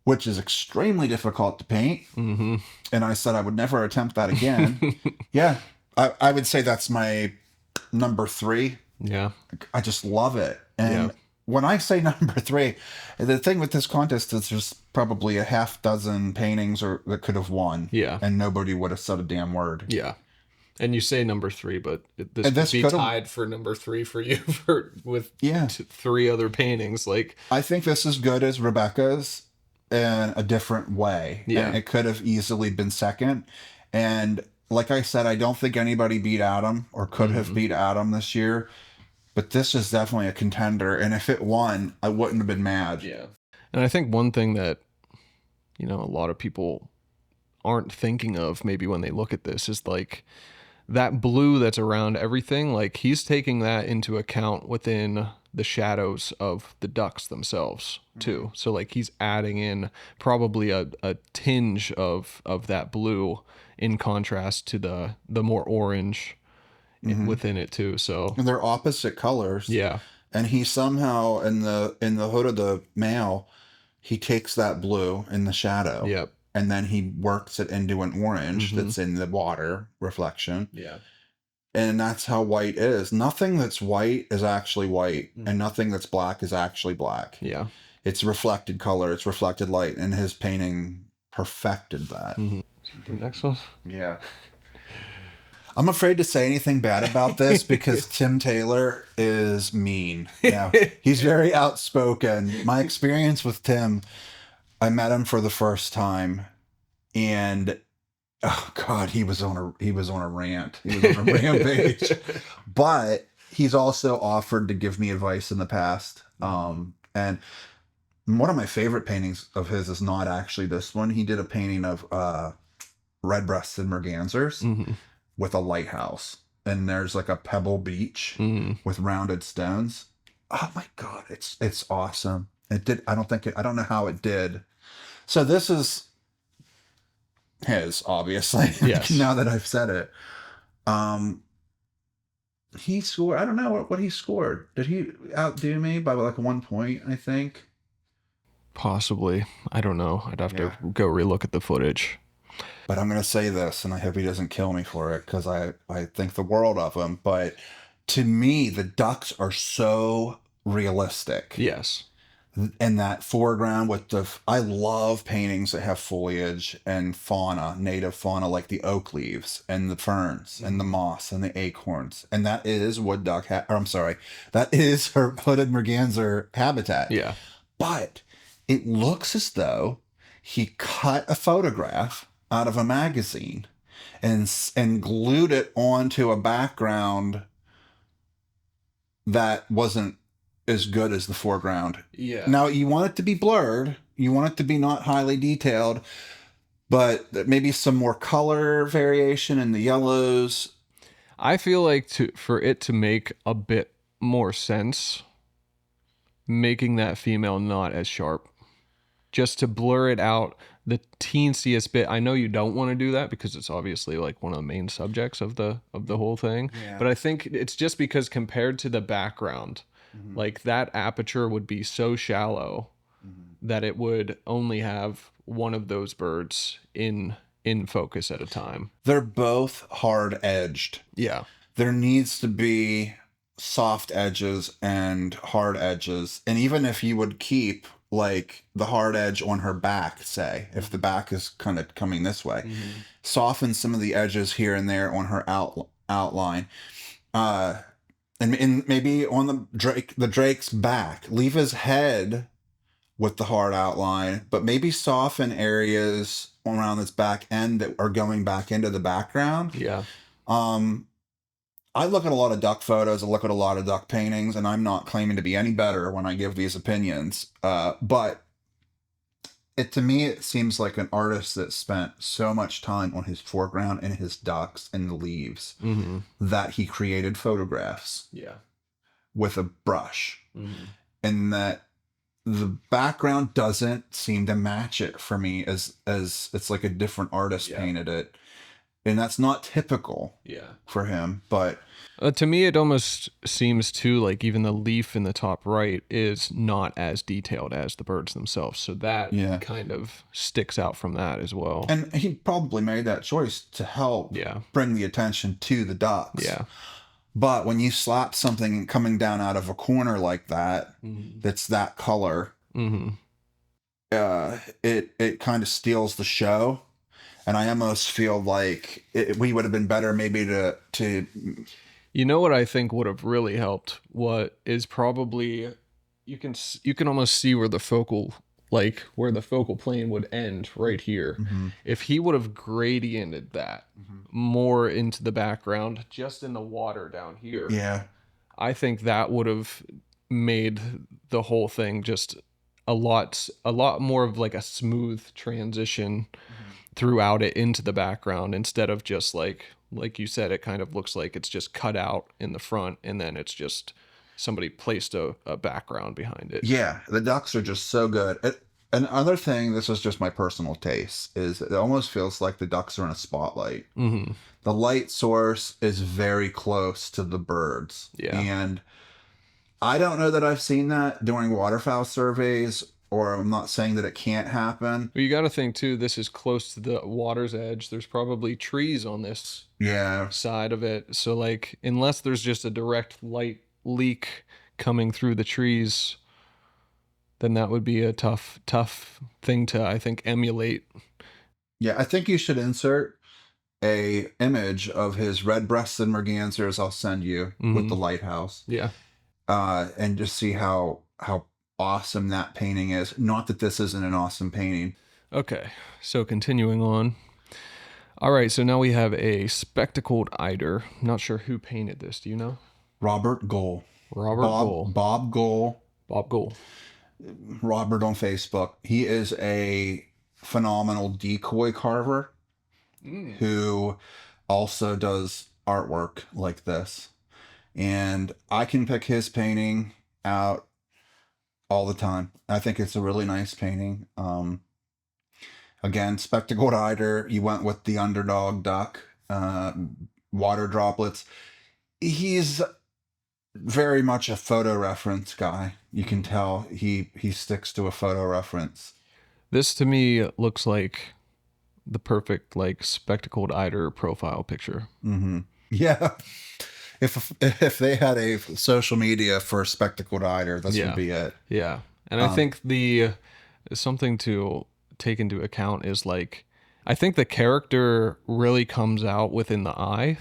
Which is extremely difficult to paint. And I said I would never attempt that again. Yeah. I would say that's my number 3. Yeah. I just love it. And when I say number 3, the thing with this contest is there's probably a half dozen paintings that could have won. Yeah. And nobody would have said a damn word. Yeah. And you say number 3, but this could be tied for number 3 for you with 3 other paintings. Like, I think this is good as Rebecca's in a different way. Yeah. And it could have easily been second. And like I said, I don't think anybody beat Adam or could have beat Adam this year, but this is definitely a contender. And if it won, I wouldn't have been mad. Yeah. And I think one thing that, a lot of people aren't thinking of maybe when they look at this is like that blue that's around everything. Like, he's taking that into account within the shadows of the ducks themselves too. So like, he's adding in probably a tinge of that blue in contrast to the more orange within it too. So, and they're opposite colors. Yeah. And he somehow in the hood of the male, he takes that blue in the shadow. Yep. And then he works it into an orange that's in the water reflection. Yeah. And that's how white is. Nothing that's white is actually white, and nothing that's black is actually black. Yeah. It's reflected color, it's reflected light, and his painting perfected that. The next one? Yeah. I'm afraid to say anything bad about this because Tim Taylor is mean. Yeah. He's very outspoken. My experience with Tim, I met him for the first time, and oh God, he was on a rant. He was on a rampage. But he's also offered to give me advice in the past. And one of my favorite paintings of his is not actually this one. He did a painting of red-breasted mergansers with a lighthouse, and there's like a pebble beach with rounded stones. Oh my God, it's awesome. It did. I don't know how it did. So this is his, obviously. Yes. Now that I've said it. He scored, I don't know what he scored. Did he outdo me by like 1 point, I think? Possibly. I don't know. I'd have to go relook at the footage. But I'm going to say this, and I hope he doesn't kill me for it, because I think the world of him. But to me, the ducks are so realistic. Yes. in that foreground with I love paintings that have foliage and fauna, native fauna, like the oak leaves and the ferns and the moss and the acorns. And that is wood duck, or I'm sorry, that is her hooded merganser habitat. Yeah. But it looks as though he cut a photograph out of a magazine and glued it onto a background that wasn't as good as the foreground. Yeah. Now, you want it to be blurred. You want it to be not highly detailed, but maybe some more color variation in the yellows. I feel like for it to make a bit more sense, making that female not as sharp, just to blur it out the teensiest bit. I know you don't want to do that because it's obviously like one of the main subjects of the whole thing. Yeah. But I think it's just because compared to the background, like that aperture would be so shallow that it would only have one of those birds in focus at a time. They're both hard edged. Yeah. There needs to be soft edges and hard edges. And even if you would keep like the hard edge on her back, say, if the back is kind of coming this way, soften some of the edges here and there on her outline. And maybe on the drake's back, leave his head with the hard outline, but maybe soften areas around its back end that are going back into the background. Yeah. I look at a lot of duck photos, I look at a lot of duck paintings, and I'm not claiming to be any better when I give these opinions. But to me, it seems like an artist that spent so much time on his foreground and his ducks and the leaves that he created photographs with a brush. And that the background doesn't seem to match it for me as it's like a different artist painted it. And that's not typical for him, but to me it almost seems too like even the leaf in the top right is not as detailed as the birds themselves, so that kind of sticks out from that as well. And he probably made that choice to help bring the attention to the ducks. But when you slap something coming down out of a corner like that, that's that color, it kind of steals the show. And I almost feel like we would have been better maybe to. You know what I think would have really helped? What is probably you can almost see where the focal plane would end right here. If he would have gradiented that more into the background, just in the water down here. Yeah, I think that would have made the whole thing just a lot more of like a smooth transition throughout it into the background, instead of just like you said, it kind of looks like it's just cut out in the front and then it's just somebody placed a background behind it. Yeah, the ducks are just so good. Another thing, this is just my personal taste, is it almost feels like the ducks are in a spotlight. The light source is very close to the birds. And I don't know that I've seen that during waterfowl surveys, or I'm not saying that it can't happen. But you got to think too, this is close to the water's edge. There's probably trees on this side of it. So like, unless there's just a direct light leak coming through the trees, then that would be a tough thing to, I think, emulate. Yeah, I think you should insert a image of his red-breasted mergansers. I'll send you with the lighthouse. Yeah. And just see how awesome that painting is. Not that this isn't an awesome painting. Okay, so continuing on. All right, so now we have a spectacled eider. Not sure who painted this. Do you know? Robert Gohl. Bob Gohl. Robert on Facebook. He is a phenomenal decoy carver who also does artwork like this. And I can pick his painting out all the time. I think it's a really nice painting. Again, spectacled eider. You went with the underdog duck, water droplets. He's very much a photo reference guy. You can tell he sticks to a photo reference. This to me looks like the perfect like spectacled eider profile picture. Yeah. If they had a social media for spectacled eider, this would be it. Yeah. And I think the something to take into account is like, I think the character really comes out within the eye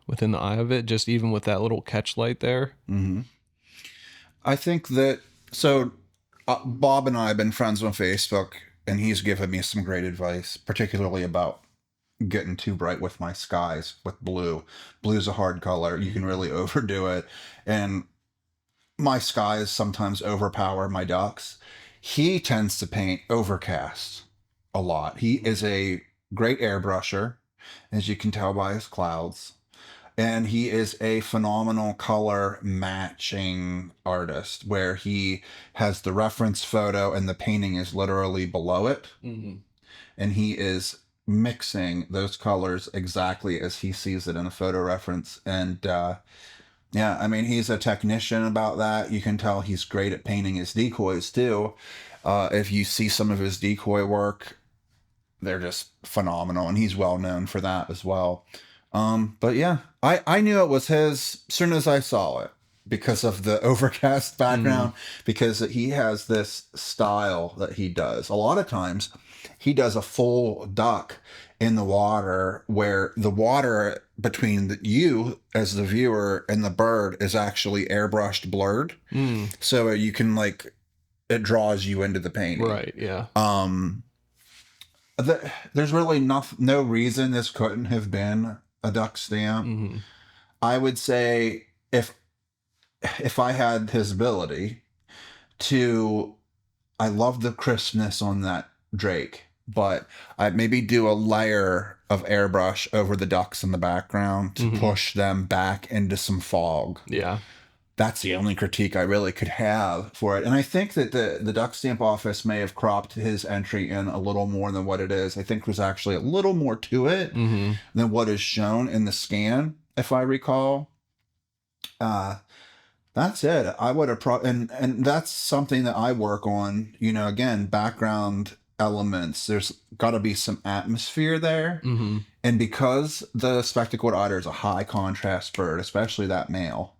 of it, just even with that little catch light there. I think that so Bob and I have been friends on Facebook, and he's given me some great advice, particularly about getting too bright with my skies with blue. Blue's a hard color. You can really overdo it. And my skies sometimes overpower my ducks. He tends to paint overcast a lot. He is a great airbrusher, as you can tell by his clouds. And he is a phenomenal color matching artist where he has the reference photo and the painting is literally below it. And he is mixing those colors exactly as he sees it in a photo reference. And yeah, I mean, he's a technician about that. You can tell he's great at painting his decoys too. If you see some of his decoy work, they're just phenomenal, and he's well known for that as well. But yeah, I knew it was his as soon as I saw it because of the overcast background, because he has this style that he does. A lot of times he does a full duck in the water where the water between you as the viewer and the bird is actually airbrushed blurred. So you can like, it draws you into the painting. Right. Yeah. There's really no reason this couldn't have been a duck stamp. I would say if I had his ability to, I love the crispness on that drake, but I'd maybe do a layer of airbrush over the ducks in the background to push them back into some fog. Yeah. That's the only critique I really could have for it. And I think that the duck stamp office may have cropped his entry in a little more than what it is. I think there's actually a little more to it than what is shown in the scan, if I recall. That's it. I would have and that's something that I work on, you know, again, background elements. There's got to be some atmosphere there. And because the spectacled otter is a high contrast bird, especially that male,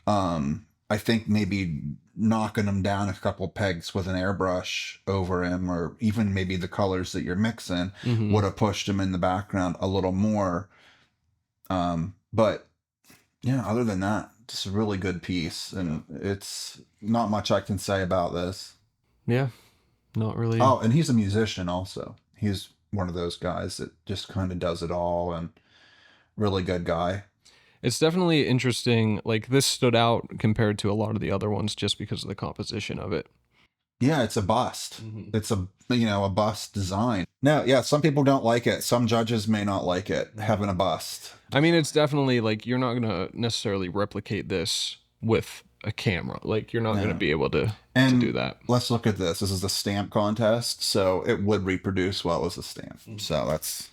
I think maybe knocking him down a couple pegs with an airbrush over him, or even maybe the colors that you're mixing, would have pushed him in the background a little more. But yeah, other than that, just a really good piece, and it's not much I can say about this. Yeah. Not really. Oh, and he's a musician also. He's one of those guys that just kind of does it all, and really good guy. It's definitely interesting. Like, this stood out compared to a lot of the other ones just because of the composition of it. Yeah, it's a bust. It's a bust design. No, yeah, some people don't like it. Some judges may not like it, having a bust. I mean, it's definitely like, you're not going to necessarily replicate this with a camera. Like, you're not going to be able to do that. Let's look at this. This is a stamp contest, so it would reproduce well as a stamp. So let's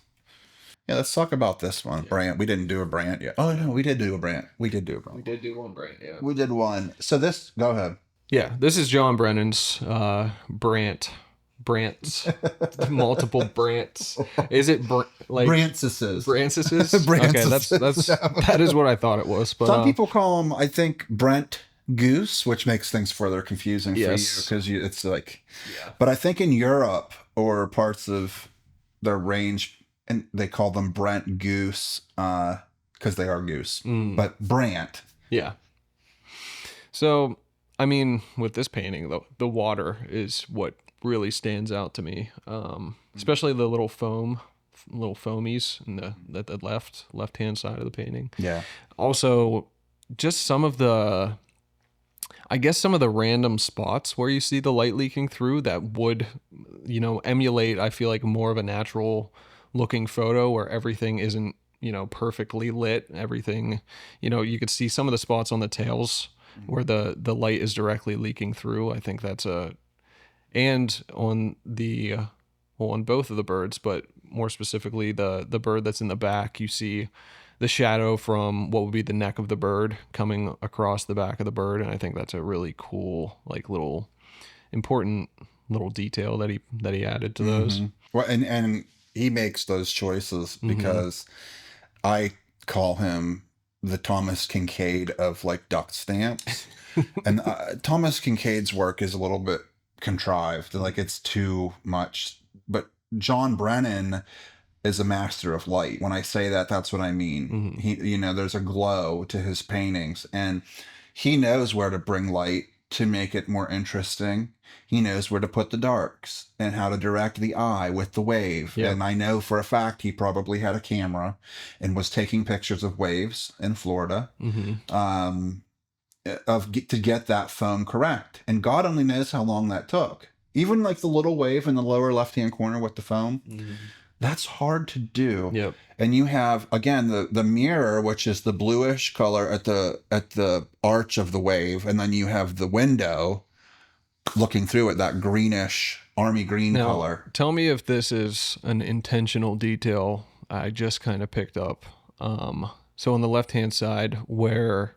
talk about this one. Brand. We didn't do a brand yet. Oh no, we did do a brand. We did do a brand. We did do one brand, yeah. We did one. So this, go ahead. Yeah, this is John Brennan's Brandt's multiple Brandts. Is it like Brancis's? Okay, that is what I thought it was. But some people call him, I think, Brent Goose, which makes things further confusing for you because it's like. Yeah. But I think in Europe or parts of their range, and they call them Brent Goose because they are goose, but Brant. Yeah. So, I mean, with this painting, the water is what really stands out to me, especially the little foamies in the left-hand side of the painting. Yeah. Also, just some of the random spots where you see the light leaking through that would, emulate, I feel like, more of a natural looking photo where everything isn't, perfectly lit. Everything, you could see some of the spots on the tails where the light is directly leaking through. I think that's and on on both of the birds, but more specifically the bird that's in the back, you see the shadow from what would be the neck of the bird coming across the back of the bird. And I think that's a really cool, like, little important little detail that he added to those. Well, and he makes those choices because I call him the Thomas Kincaid of like duck stamps. And Thomas Kincaid's work is a little bit contrived, like it's too much. But John Brennan is a master of light. When I say that, that's what I mean. Mm-hmm. There's a glow to his paintings, and he knows where to bring light to make it more interesting. He knows where to put the darks and how to direct the eye with the wave. Yep. And I know for a fact he probably had a camera and was taking pictures of waves in Florida. Mm-hmm. To get that foam correct, and God only knows how long that took. Even like the little wave in the lower left hand corner with the foam, that's hard to do. Yep. And you have again the mirror, which is the bluish color at the arch of the wave, and then you have the window looking through it, that greenish army green Now, color. tell me if this is an intentional detail I just kind of picked up. So on the left-hand side, where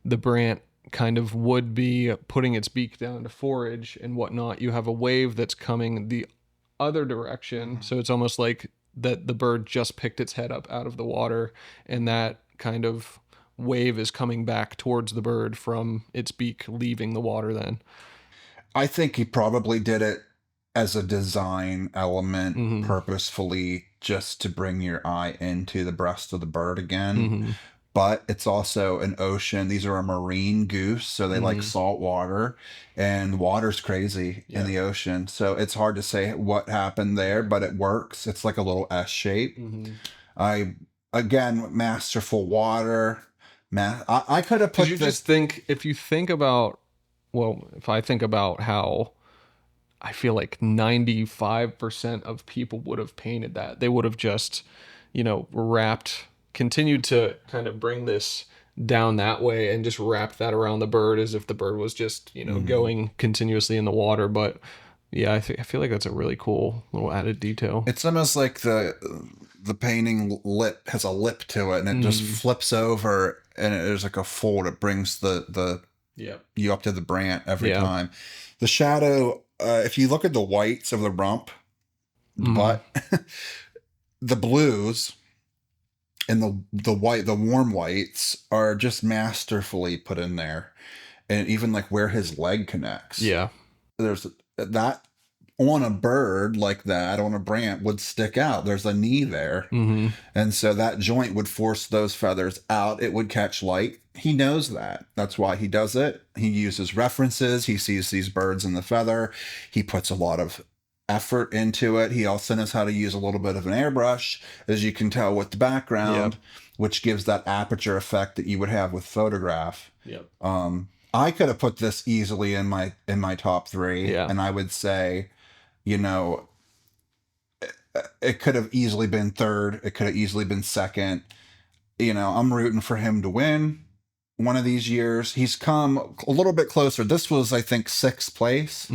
the brant kind of would be putting its beak down to forage and whatnot, you have a wave that's coming the other direction. So it's almost like that the bird just picked its head up out of the water, and that kind of wave is coming back towards the bird from its beak leaving the water then. I think he probably did it as a design element purposefully, just to bring your eye into the breast of the bird again. But it's also an ocean. These are a marine goose, so they like salt water, and water's crazy in the ocean. So it's hard to say what happened there, but it works. It's like a little S shape. Again, masterful water. I could have put you this. just think, if you think about, well, if I think about how I feel like 95% of people would have painted that, they would have just, continued to kind of bring this down that way and just wrapped that around the bird as if the bird was just, going continuously in the water. But yeah, I feel like that's a really cool little added detail. It's almost like the painting lip has a lip to it, and it just flips over, and there's like a fold. It brings the you up to the brant every time. The shadow, if you look at the whites of the rump, but the blues and the warm whites are just masterfully put in there. And even like where his leg connects. Yeah. There's that on a bird like that, on a brant, would stick out. There's a knee there. And so that joint would force those feathers out. It would catch light. He knows that. That's why he does it. He uses references. He sees these birds in the feather. He puts a lot of effort into it. He also knows how to use a little bit of an airbrush, as you can tell with the background, which gives that aperture effect that you would have with photograph. I could have put this easily in my top three, and I would say, it could have easily been third. It could have easily been second. I'm rooting for him to win one of these years. He's come a little bit closer. This was, I think, sixth place.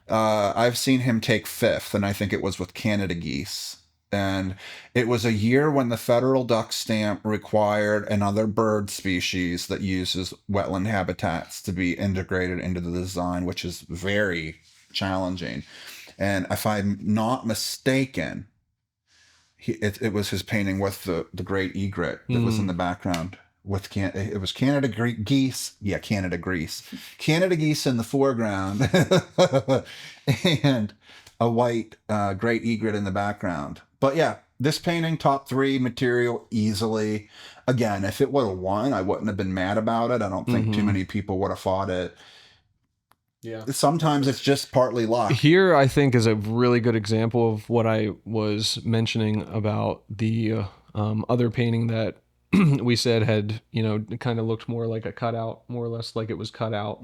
I've seen him take fifth, and I think it was with Canada geese. And it was a year when the federal duck stamp required another bird species that uses wetland habitats to be integrated into the design, which is very challenging. And if I'm not mistaken, it was his painting with the great egret that was in the background. It was Canada geese. Yeah, Canada geese. Canada geese in the foreground and a white great egret in the background. But yeah, this painting, top three material easily. Again, if it would have won, I wouldn't have been mad about it. I don't think too many people would have fought it. Yeah. Sometimes it's just partly luck. Here, I think, is a really good example of what I was mentioning about the other painting that we said had, kind of looked more like a cutout, more or less like it was cut out.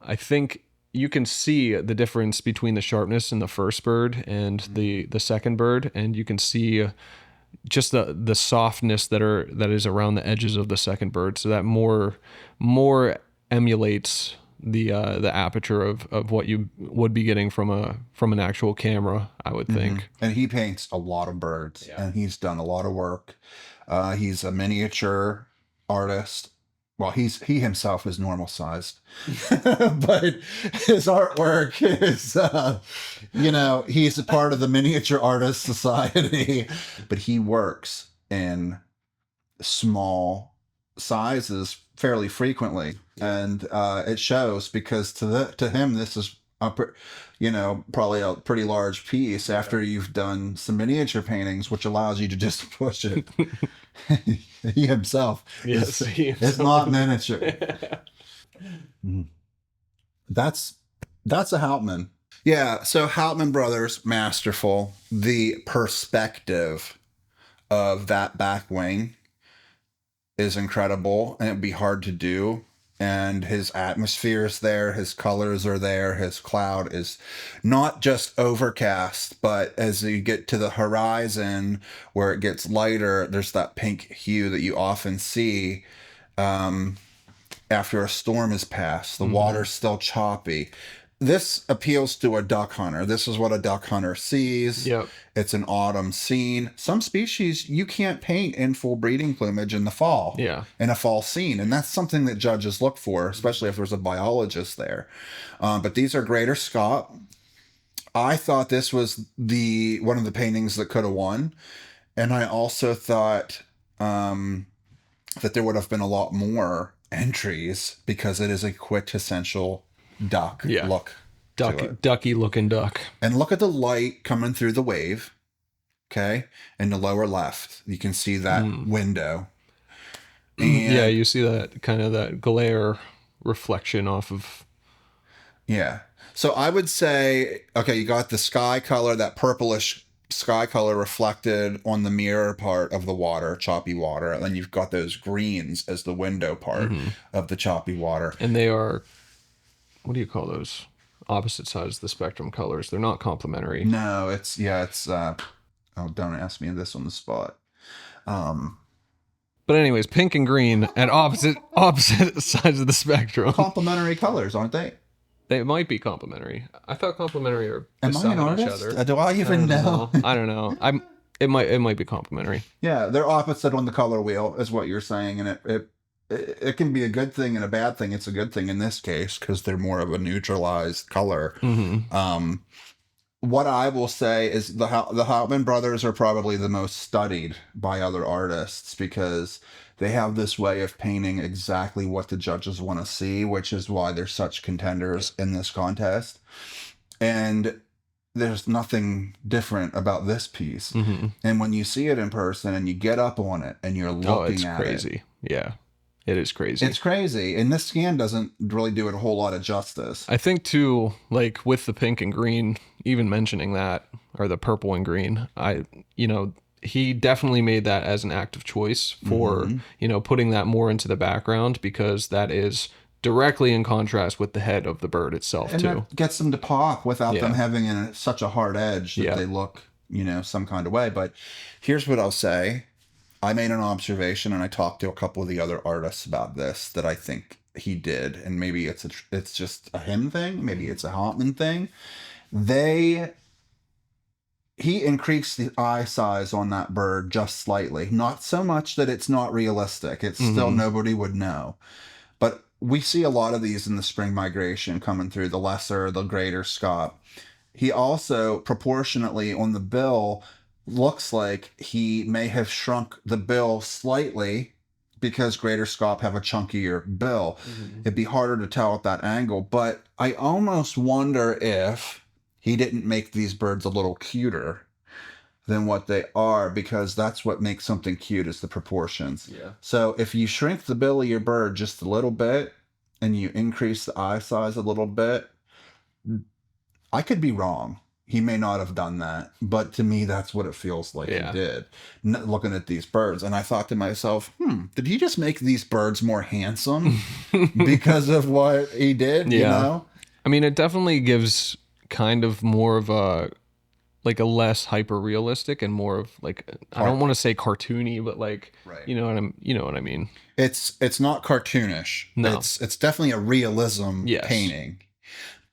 I think you can see the difference between the sharpness in the first bird and the second bird, and you can see just the softness that is around the edges of the second bird. So that more emulates the aperture of what you would be getting from an actual camera, I would think. And he paints a lot of birds, and he's done a lot of work. He's a miniature artist. Well, he himself is normal sized, but his artwork is, he's a part of the Miniature Artist Society, but he works in small sizes fairly frequently, and it shows because to him this is probably a pretty large piece after you've done some miniature paintings, which allows you to just push it. He himself Yes, is not miniature. That's a Houtman. Yeah, so Houtman Brothers, masterful. The perspective of that back wing is incredible, and it'd be hard to do. And his atmosphere is there, his colors are there, his cloud is not just overcast, but as you get to the horizon where it gets lighter, there's that pink hue that you often see after a storm has passed. The water's still choppy. This appeals to a duck hunter. This is what a duck hunter sees. Yep. It's an autumn scene. Some species you can't paint in full breeding plumage in the fall. Yeah. In a fall scene. And that's something that judges look for, especially if there's a biologist there. But these are greater Scott. I thought this was one of the paintings that could have won. And I also thought that there would have been a lot more entries because it is a quintessential duck look. Ducky looking duck. And look at the light coming through the wave. Okay. In the lower left, you can see that window. And yeah, you see that kind of that glare reflection off of. Yeah. So I would say, okay, you got the sky color, that purplish sky color reflected on the mirror part of the water, choppy water. And then you've got those greens as the window part of the choppy water. And they are, what do you call those? Opposite sides of the spectrum colors. They're not complementary. No, it's don't ask me this on the spot. But anyways, pink and green at opposite sides of the spectrum. Complementary colors, aren't they? They might be complementary. I thought complementary are Am I an beside each artist? other. Do I even know? I don't know. It might be complementary. Yeah, they're opposite on the color wheel, is what you're saying, and it can be a good thing and a bad thing. It's a good thing in this case because they're more of a neutralized color. What I will say is the Houtman brothers are probably the most studied by other artists because they have this way of painting exactly what the judges want to see, which is why they're such contenders in this contest. And there's nothing different about this piece. And when you see it in person and you get up on it and you're looking at crazy. Yeah. It is crazy. It's crazy. And this scan doesn't really do it a whole lot of justice. I think too, like with the pink and green, even mentioning that, or the purple and green, he definitely made that as an active choice for, putting that more into the background because that is directly in contrast with the head of the bird itself and too. That gets them to pop without them having such a hard edge that they look, some kind of way. But here's what I'll say. I made an observation and I talked to a couple of the other artists about this that I think he did. And maybe it's just a him thing. Maybe it's a Houtman thing. He increased the eye size on that bird just slightly. Not so much that it's not realistic. It's still nobody would know. But we see a lot of these in the spring migration coming through the lesser, the greater Scott. He also proportionately on the bill looks like he may have shrunk the bill slightly because greater Scott have a chunkier bill. It'd be harder to tell at that angle, but I almost wonder if he didn't make these birds a little cuter than what they are because that's what makes something cute is the proportions. Yeah. So if you shrink the bill of your bird just a little bit and you increase the eye size a little bit, I could be wrong. He may not have done that, but to me, that's what it feels like he did, looking at these birds. And I thought to myself, did he just make these birds more handsome because of what he did, I mean, it definitely gives kind of more of a less hyper realistic and more of I don't want to say cartoony, but right. you know what I mean. It's not cartoonish. No. It's definitely a realism painting.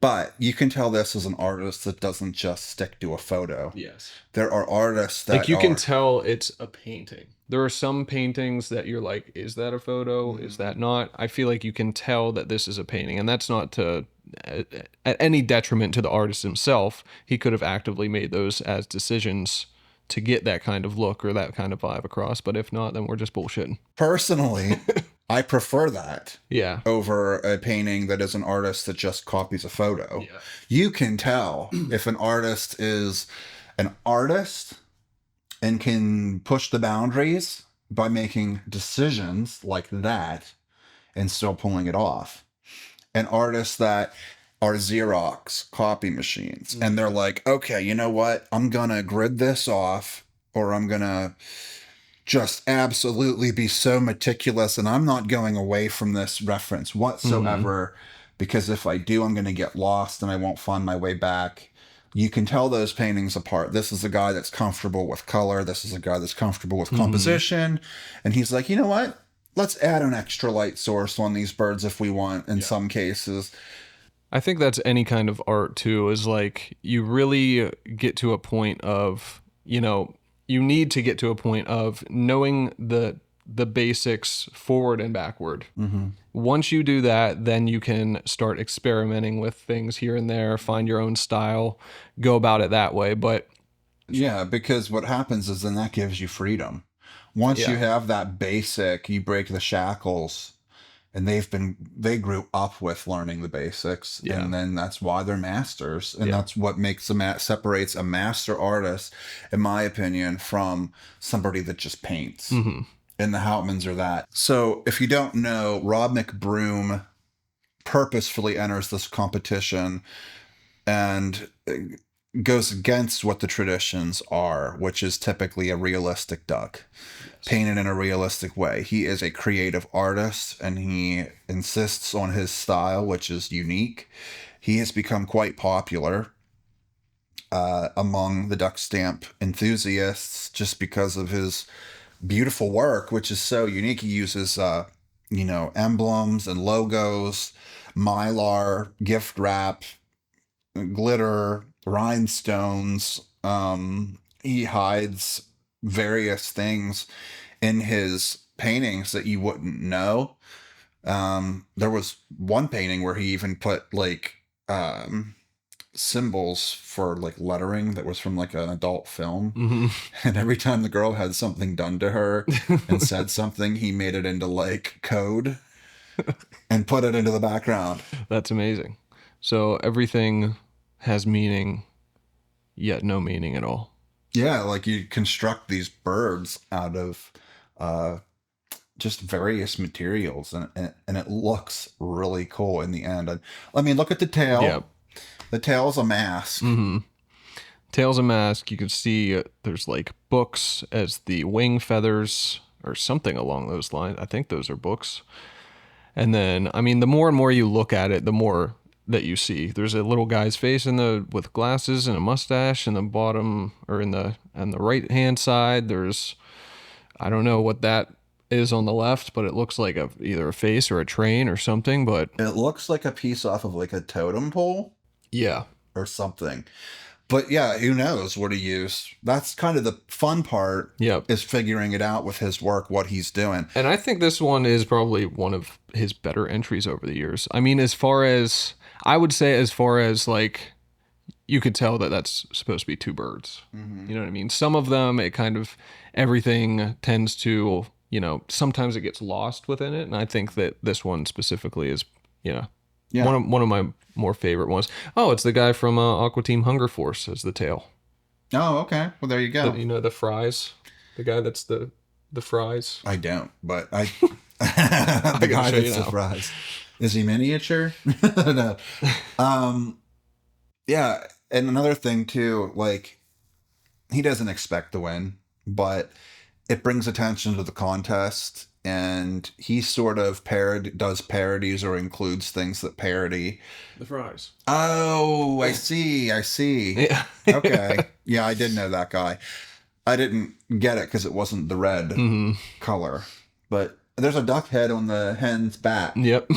But you can tell this is an artist that doesn't just stick to a photo. Yes. There are artists that you can tell it's a painting. There are some paintings that you're like, is that a photo? Is that not? I feel like you can tell that this is a painting. And that's not at any detriment to the artist himself. He could have actively made those as decisions to get that kind of look or that kind of vibe across. But if not, then we're just bullshitting. Personally, I prefer that Yeah. over a painting that is an artist that just copies a photo. Yeah. You can tell if an artist is an artist and can push the boundaries by making decisions like that and still pulling it off. And artists that are Xerox copy machines and they're like, okay, you know what? I'm going to grid this off, or I'm going to just absolutely be so meticulous and I'm not going away from this reference whatsoever, because if I do, I'm going to get lost and I won't find my way back. You can tell those paintings apart. This is a guy that's comfortable with color. This is a guy that's comfortable with composition. And he's like, you know what? Let's add an extra light source on these birds if we want in some cases. I think that's any kind of art too, is like you really get to a point of, you need to get to a point of knowing the basics forward and backward. Once you do that, then you can start experimenting with things here and there, find your own style, go about it that way. But yeah, because what happens is then that gives you freedom. Once you have that basic, you break the shackles, and they grew up with learning the basics, and then that's why they're masters, and that's what makes separates a master artist, in my opinion, from somebody that just paints. And the Houtmans are that. So if you don't know, Rob McBroom purposefully enters this competition and goes against what the traditions are, which is typically a realistic duck, painted in a realistic way. He is a creative artist and he insists on his style, which is unique. He has become quite popular among the duck stamp enthusiasts just because of his beautiful work, which is so unique. He uses, emblems and logos, mylar, gift wrap, glitter, rhinestones. He hides various things in his paintings that you wouldn't know. There was one painting where he even put like symbols for like lettering that was from like an adult film. And every time the girl had something done to her and said something, he made it into like code and put it into the background. That's amazing. So everything has meaning, yet no meaning at all. Yeah, like you construct these birds out of just various materials, and it looks really cool in the end. And I mean, look at the tail. Yep. The tail's a mask. Tail's a mask. You can see there's like books as the wing feathers or something along those lines. I think those are books. And then, I mean, the more and more you look at it, the more that you see. There's a little guy's face with glasses and a mustache in the bottom, or on the right hand side. There's, I don't know what that is on the left, but it looks like either a face or a train or something. But it looks like a piece off of like a totem pole. Yeah. Or something. But yeah, who knows what he used. That's kind of the fun part. Yep. Is figuring it out with his work, what he's doing. And I think this one is probably one of his better entries over the years. I mean, I would say as far as like, you could tell that that's supposed to be two birds. You know what I mean? Some of them, it kind of, everything tends to, sometimes it gets lost within it. And I think that this one specifically is, one of my more favorite ones. Oh, it's the guy from Aqua Team Hunger Force as the tail. Oh, okay. Well, there you go. The fries. The guy that's the fries. I don't, but the guy that's the fries. Is he miniature? No. Yeah, and another thing too, like he doesn't expect to win, but it brings attention to the contest, and he sort of does parodies or includes things that parody the fries. Oh, I see. Yeah. Okay. Yeah, I did know that guy. I didn't get it because it wasn't the red color, but there's a duck head on the hen's back. Yep.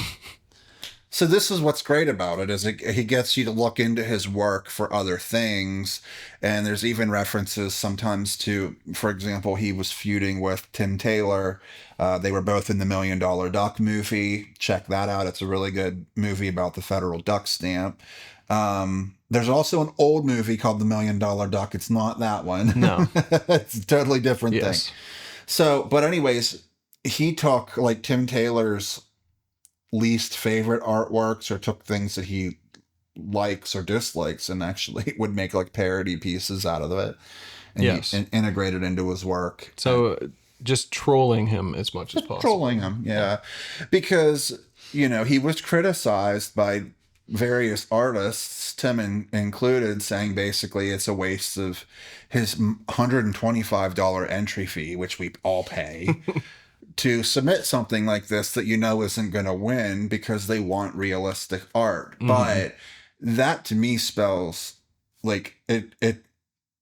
So this is what's great about it, is he gets you to look into his work for other things. And there's even references sometimes to, for example, he was feuding with Tim Taylor. They were both in the $1 Million Duck movie. Check that out. It's a really good movie about the federal duck stamp. There's also an old movie called The $1 Million Duck. It's not that one. No. It's a totally different thing. So, but anyways, he took like Tim Taylor's least favorite artworks or took things that he likes or dislikes and actually would make like parody pieces out of it and he Yes. integrated into his work. So just trolling him as much as possible. Trolling him, yeah. Because, he was criticized by various artists, Tim included, saying basically it's a waste of his $125 entry fee, which we all pay, to submit something like this that isn't going to win because they want realistic art. But that to me spells like it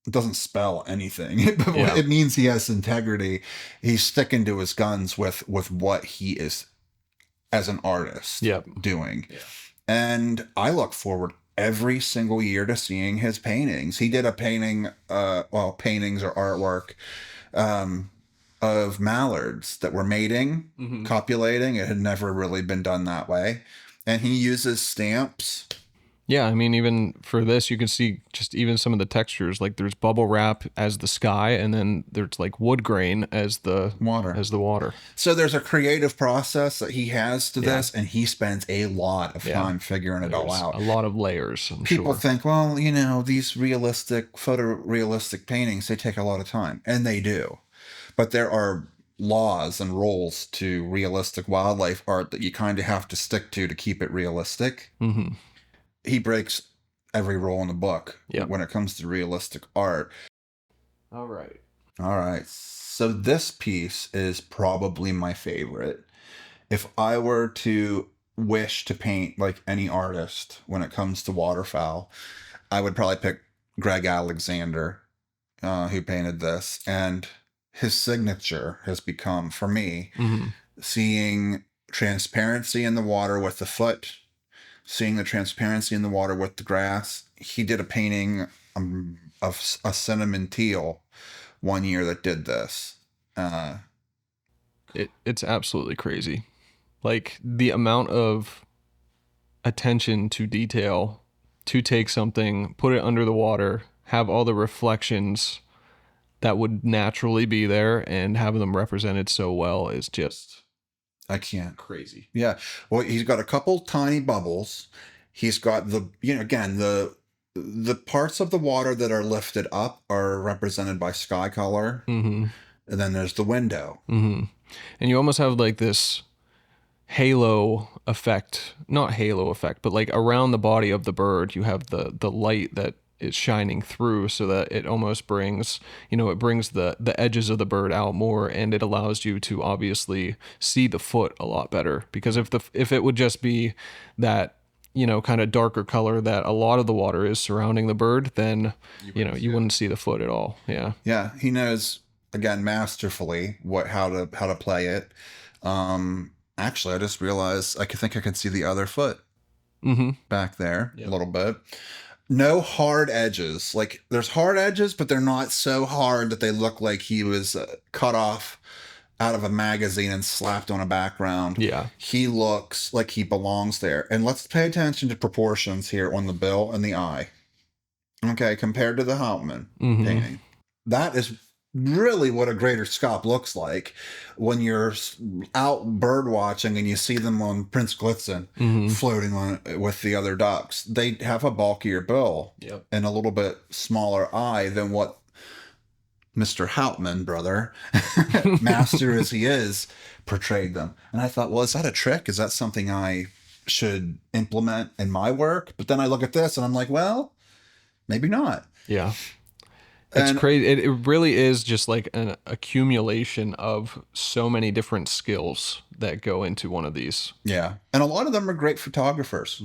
doesn't spell anything. Yeah. It means he has integrity. He's sticking to his guns with what he is as an artist doing. Yeah. And I look forward every single year to seeing his paintings. He did a painting, paintings or artwork of mallards that were mating, copulating. It had never really been done that way. And he uses stamps. Yeah, I mean, even for this, you can see just even some of the textures. Like there's bubble wrap as the sky, and then there's like wood grain as the water. So there's a creative process that he has to this, and he spends a lot of time figuring it all out. A lot of layers. People think, well, these photorealistic paintings, they take a lot of time, and they do. But there are laws and rules to realistic wildlife art that you kind of have to stick to keep it realistic. Mm-hmm. He breaks every rule in the book when it comes to realistic art. All right. So this piece is probably my favorite. If I were to wish to paint like any artist when it comes to waterfowl, I would probably pick Greg Alexander, who painted this. And his signature has become, for me, seeing transparency in the water with the foot, seeing the transparency in the water with the grass. He did a painting of a cinnamon teal one year that did this. It's absolutely crazy. Like the amount of attention to detail to take something, put it under the water, have all the reflections that would naturally be there and have them represented so well is just... I can't. Crazy. Yeah. Well, he's got a couple tiny bubbles. He's got the parts of the water that are lifted up are represented by sky color. Mm-hmm. And then there's the window. Mm-hmm. And you almost have like this halo effect, not halo effect, but like around the body of the bird, you have the light that is shining through so that it almost brings, it brings the edges of the bird out more, and it allows you to obviously see the foot a lot better. Because if it would just be that, kind of darker color that a lot of the water is surrounding the bird, then, you wouldn't see the foot at all. Yeah. Yeah. He knows, again, masterfully how to play it. Actually, I just realized I think I could see the other foot back there a little bit. No hard edges. Like there's hard edges, but they're not so hard that they look like he was cut off out of a magazine and slapped on a background. Yeah. He looks like he belongs there. And let's pay attention to proportions here on the bill and the eye. Okay, compared to the Hauptmann painting. That is really what a greater scop looks like when you're out bird watching and you see them on Prince Glitzen floating on with the other ducks. They have a bulkier bill and a little bit smaller eye than what Mr. Hauptmann, brother, master as he is, portrayed them. And I thought, well, is that a trick? Is that something I should implement in my work? But then I look at this and I'm like, well, maybe not. Yeah. It's crazy. It really is just like an accumulation of so many different skills that go into one of these. Yeah. And a lot of them are great photographers.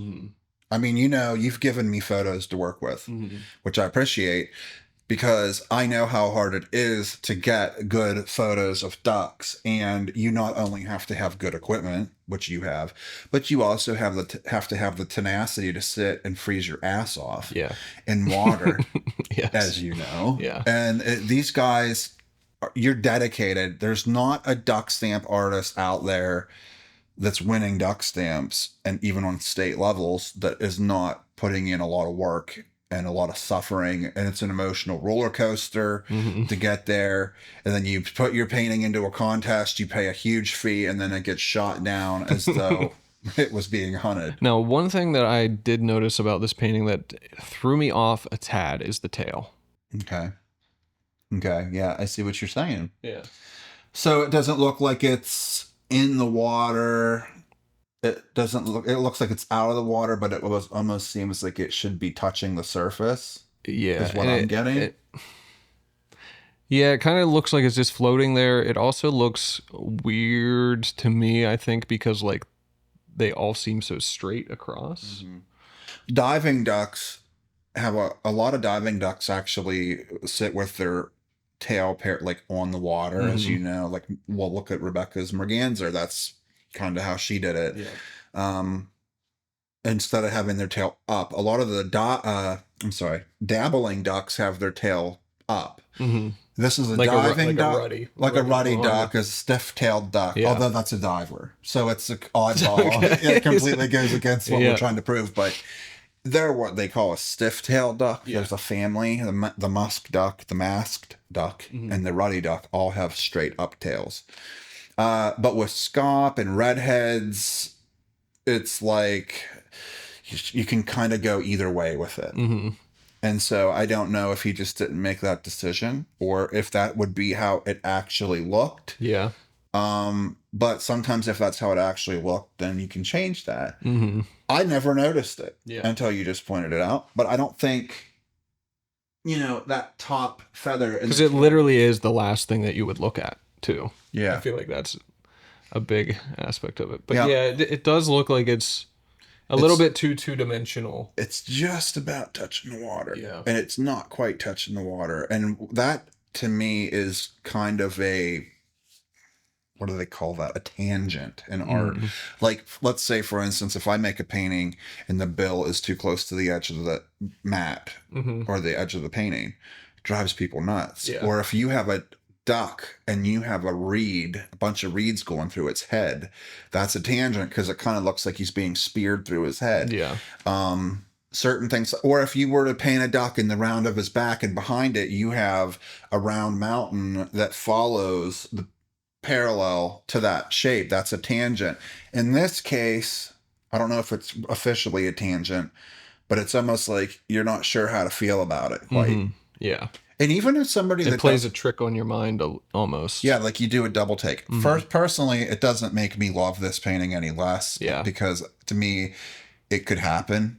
I mean, you've given me photos to work with, which I appreciate, because I know how hard it is to get good photos of ducks. And you not only have to have good equipment, which you have, but you also have to have the tenacity to sit and freeze your ass off in water, as you know. Yeah. And these guys, you're dedicated. There's not a duck stamp artist out there that's winning duck stamps, and even on state levels, that is not putting in a lot of work and a lot of suffering, and it's an emotional roller coaster to get there. And then you put your painting into a contest, you pay a huge fee, and then it gets shot down as though it was being hunted. Now, one thing that I did notice about this painting that threw me off a tad is the tail. Okay. Okay. Yeah, I see what you're saying. Yeah. So it doesn't look like it's in the water. It doesn't look, it looks like it's out of the water, but it almost seems like it should be touching the surface. Yeah. Is what I'm getting. Yeah, it kind of looks like it's just floating there. It also looks weird to me, I think, because like they all seem so straight across. Diving ducks have a lot of diving ducks actually sit with their tail paired like on the water, as you know. Like, well, look at Rebecca's merganser. That's kind of how she did it. Yeah. Instead of having their tail up, a lot of the dabbling ducks have their tail up. This is a Like diving duck, like a ruddy duck, a stiff-tailed duck. Yeah. Although that's a diver, so it's an oddball. Okay. It completely goes against what we're trying to prove. But they're what they call a stiff-tailed duck. Yeah. There's a family: the musk duck, the masked duck, and the ruddy duck all have straight up tails. But with scaup and redheads, it's like you can kind of go either way with it. And so I don't know if he just didn't make that decision or if that would be how it actually looked. Yeah. But sometimes if that's how it actually looked, then you can change that. I never noticed it until you just pointed it out. But I don't think, that top feather. Because it literally is the last thing that you would look at, too. Yeah. I feel like that's a big aspect of it. But it does look like it's a little bit too two-dimensional. It's just about touching the water. Yeah. And it's not quite touching the water. And that, to me, is kind of what do they call that? A tangent in art. Like, let's say, for instance, if I make a painting and the bill is too close to the edge of the mat or the edge of the painting, it drives people nuts. Yeah. Or if you have a duck and you have a bunch of reeds going through its head, that's a tangent because it kind of looks like he's being speared through his head. Yeah. Certain things, or if you were to paint a duck in the round of his back and behind it you have a round mountain that follows the parallel to that shape, that's a tangent. In this case, I don't know if it's officially a tangent, but it's almost like you're not sure how to feel about it quite. Yeah. And even if somebody that plays a trick on your mind almost. Yeah, like you do a double take. First, personally, it doesn't make me love this painting any less. Yeah. Because to me, it could happen.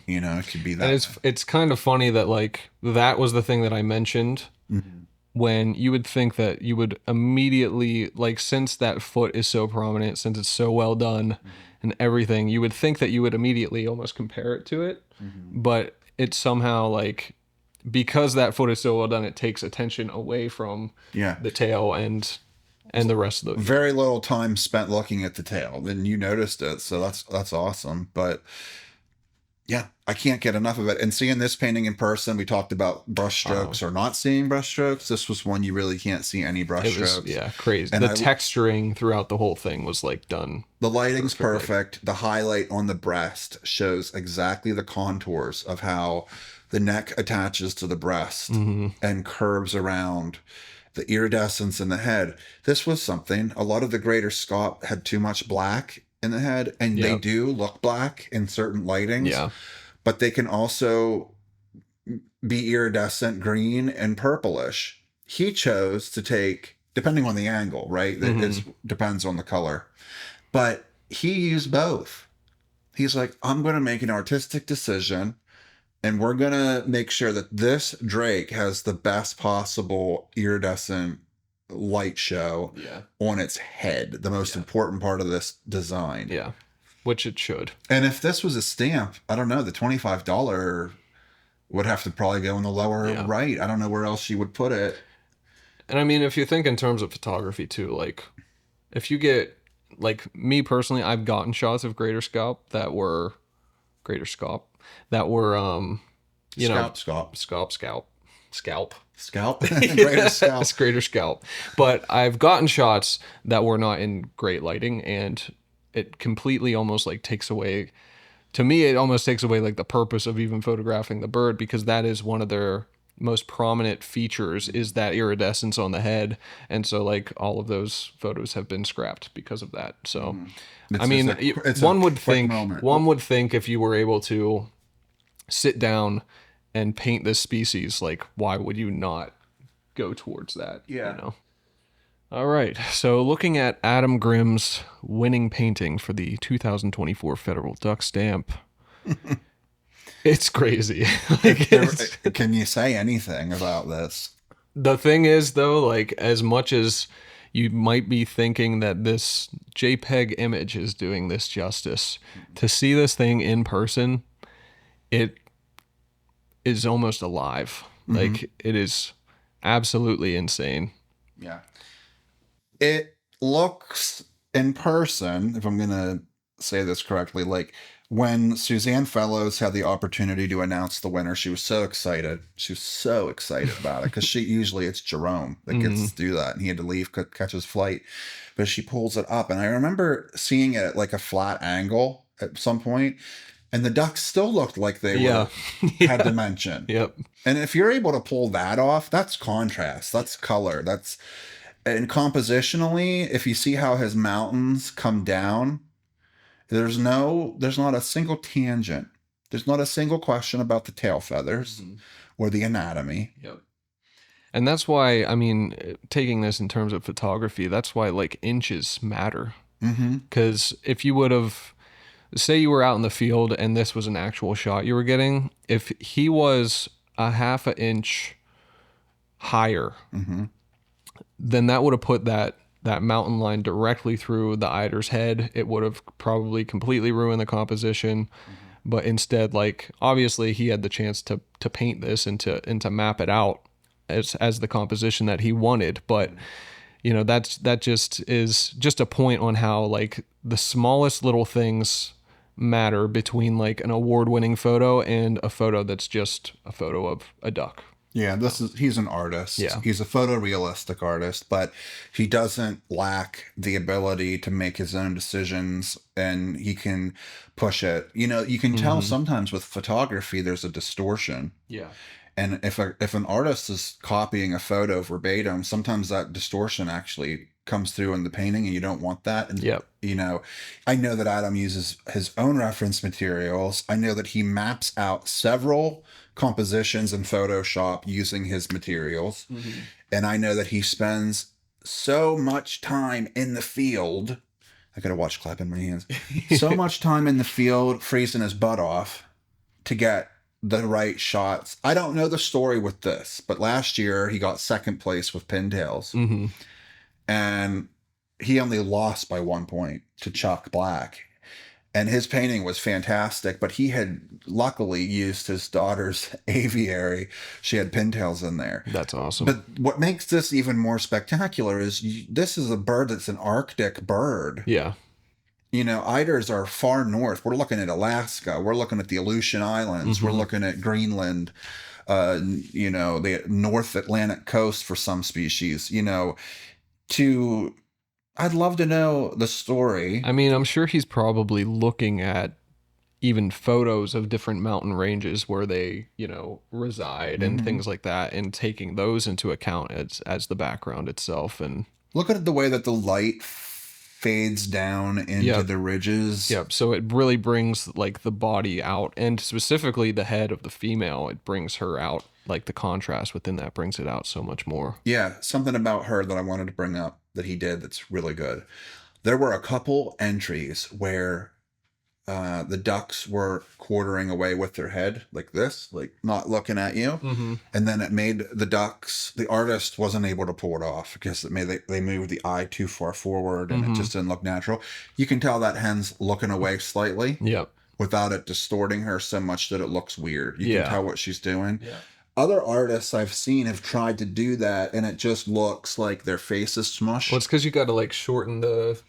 It could be that. And it's kind of funny that like that was the thing that I mentioned when you would think that you would immediately, like, since that foot is so prominent, since it's so well done and everything, you would think that you would immediately almost compare it to it. But it's somehow like, because that foot is so well done, it takes attention away from the tail and the rest of the very little time spent looking at the tail. Then you noticed it, so that's awesome. But yeah, I can't get enough of it. And seeing this painting in person, we talked about brush strokes or not seeing brush strokes. This was one you really can't see any brush strokes. Yeah, crazy. And the texturing throughout the whole thing was like done. The lighting's perfect. The highlight on the breast shows exactly the contours of how the neck attaches to the breast and curves around the iridescence in the head. This was something. A lot of the greater scaup had too much black in the head, and they do look black in certain lightings. Yeah. But they can also be iridescent green and purplish. He chose to take, depending on the angle, right? It depends on the color. But he used both. He's like, I'm going to make an artistic decision, and we're going to make sure that this drake has the best possible iridescent light show on its head, the most important part of this design. Yeah, which it should. And if this was a stamp, I don't know, the $25 would have to probably go in the lower right. I don't know where else you would put it. And I mean, if you think in terms of photography too, like if you get, like me personally, I've gotten shots of greater scalp that were greater scalp. Greater scalp. It's greater scalp. But I've gotten shots that were not in great lighting, and it completely almost like takes away to me, it almost takes away like the purpose of even photographing the bird, because that is one of their most prominent features, is that iridescence on the head. And so like all of those photos have been scrapped because of that. So, I It's just mean, it's a one would quick think, moment. if you were able to sit down and paint this species, like why would you not go towards that? Yeah. You know? All right. So looking at Adam Grimm's winning painting for the 2024 Federal Duck Stamp, it's crazy. Like, Can you say anything about this? the thing is, though, like as much as you might be thinking that this JPEG image is doing this justice, to see this thing in person, it is almost alive. Like it is absolutely insane. Yeah. It looks in person, if I'm going to say this correctly, like when Suzanne Fellows had the opportunity to announce the winner, she was so excited. She was so excited about it because usually it's Jerome that gets to do that, and he had to leave, catch his flight. But she pulls it up, and I remember seeing it at like a flat angle at some point, and the ducks still looked like they Yeah. had dimension. Yep. And if you're able to pull that off, that's contrast, that's color, and compositionally, if you see how his mountains come down, there's not a single tangent. There's not a single question about the tail feathers or the anatomy. Yep. And that's why, I mean, taking this in terms of photography, that's why like inches matter. Because if you would have, say you were out in the field and this was an actual shot you were getting, if he was a half an inch higher, then that would have put that mountain line directly through the eider's head. It would have probably completely ruined the composition. But instead, like obviously he had the chance to paint this and to map it out as the composition that he wanted. But you know, that just is just a point on how like the smallest little things matter between like an award-winning photo and a photo that's just a photo of a duck. Yeah, he's an artist. Yeah. He's a photorealistic artist, but he doesn't lack the ability to make his own decisions, and he can push it. You know, you can tell sometimes with photography there's a distortion. Yeah. And if an artist is copying a photo verbatim, sometimes that distortion actually comes through in the painting, and you don't want that. And you know, I know that Adam uses his own reference materials. I know that he maps out several compositions in Photoshop using his materials. And I know that he spends so much time in the field. I gotta watch clapping my hands. So much time in the field freezing his butt off to get the right shots. I don't know the story with this, but last year he got second place with pintails. And he only lost by 1 point to Chuck Black. And his painting was fantastic, but he had luckily used his daughter's aviary. She had pintails in there. That's awesome. But what makes this even more spectacular is this is a bird that's an Arctic bird. Yeah. You know, eiders are far north. We're looking at Alaska. We're looking at the Aleutian Islands. We're looking at Greenland, you know, the North Atlantic coast for some species. You know, I'd love to know the story. I mean, I'm sure he's probably looking at even photos of different mountain ranges where they, you know, reside and things like that, and taking those into account as the background itself. And look at the way that the light fades down into the ridges. Yep. So it really brings like the body out, and specifically the head of the female. It brings her out, like the contrast within that brings it out so much more. Yeah, something about her that I wanted to bring up that he did that's really good. There were a couple entries where the ducks were quartering away with their head like this, like not looking at you. And then it made the ducks, the artist wasn't able to pull it off because they moved the eye too far forward, and it just didn't look natural. You can tell that hen's looking away slightly without it distorting her so much that it looks weird. You can tell what she's doing. Other artists I've seen have tried to do that, and it just looks like their face is smushed. Well, it's because you got to like shorten the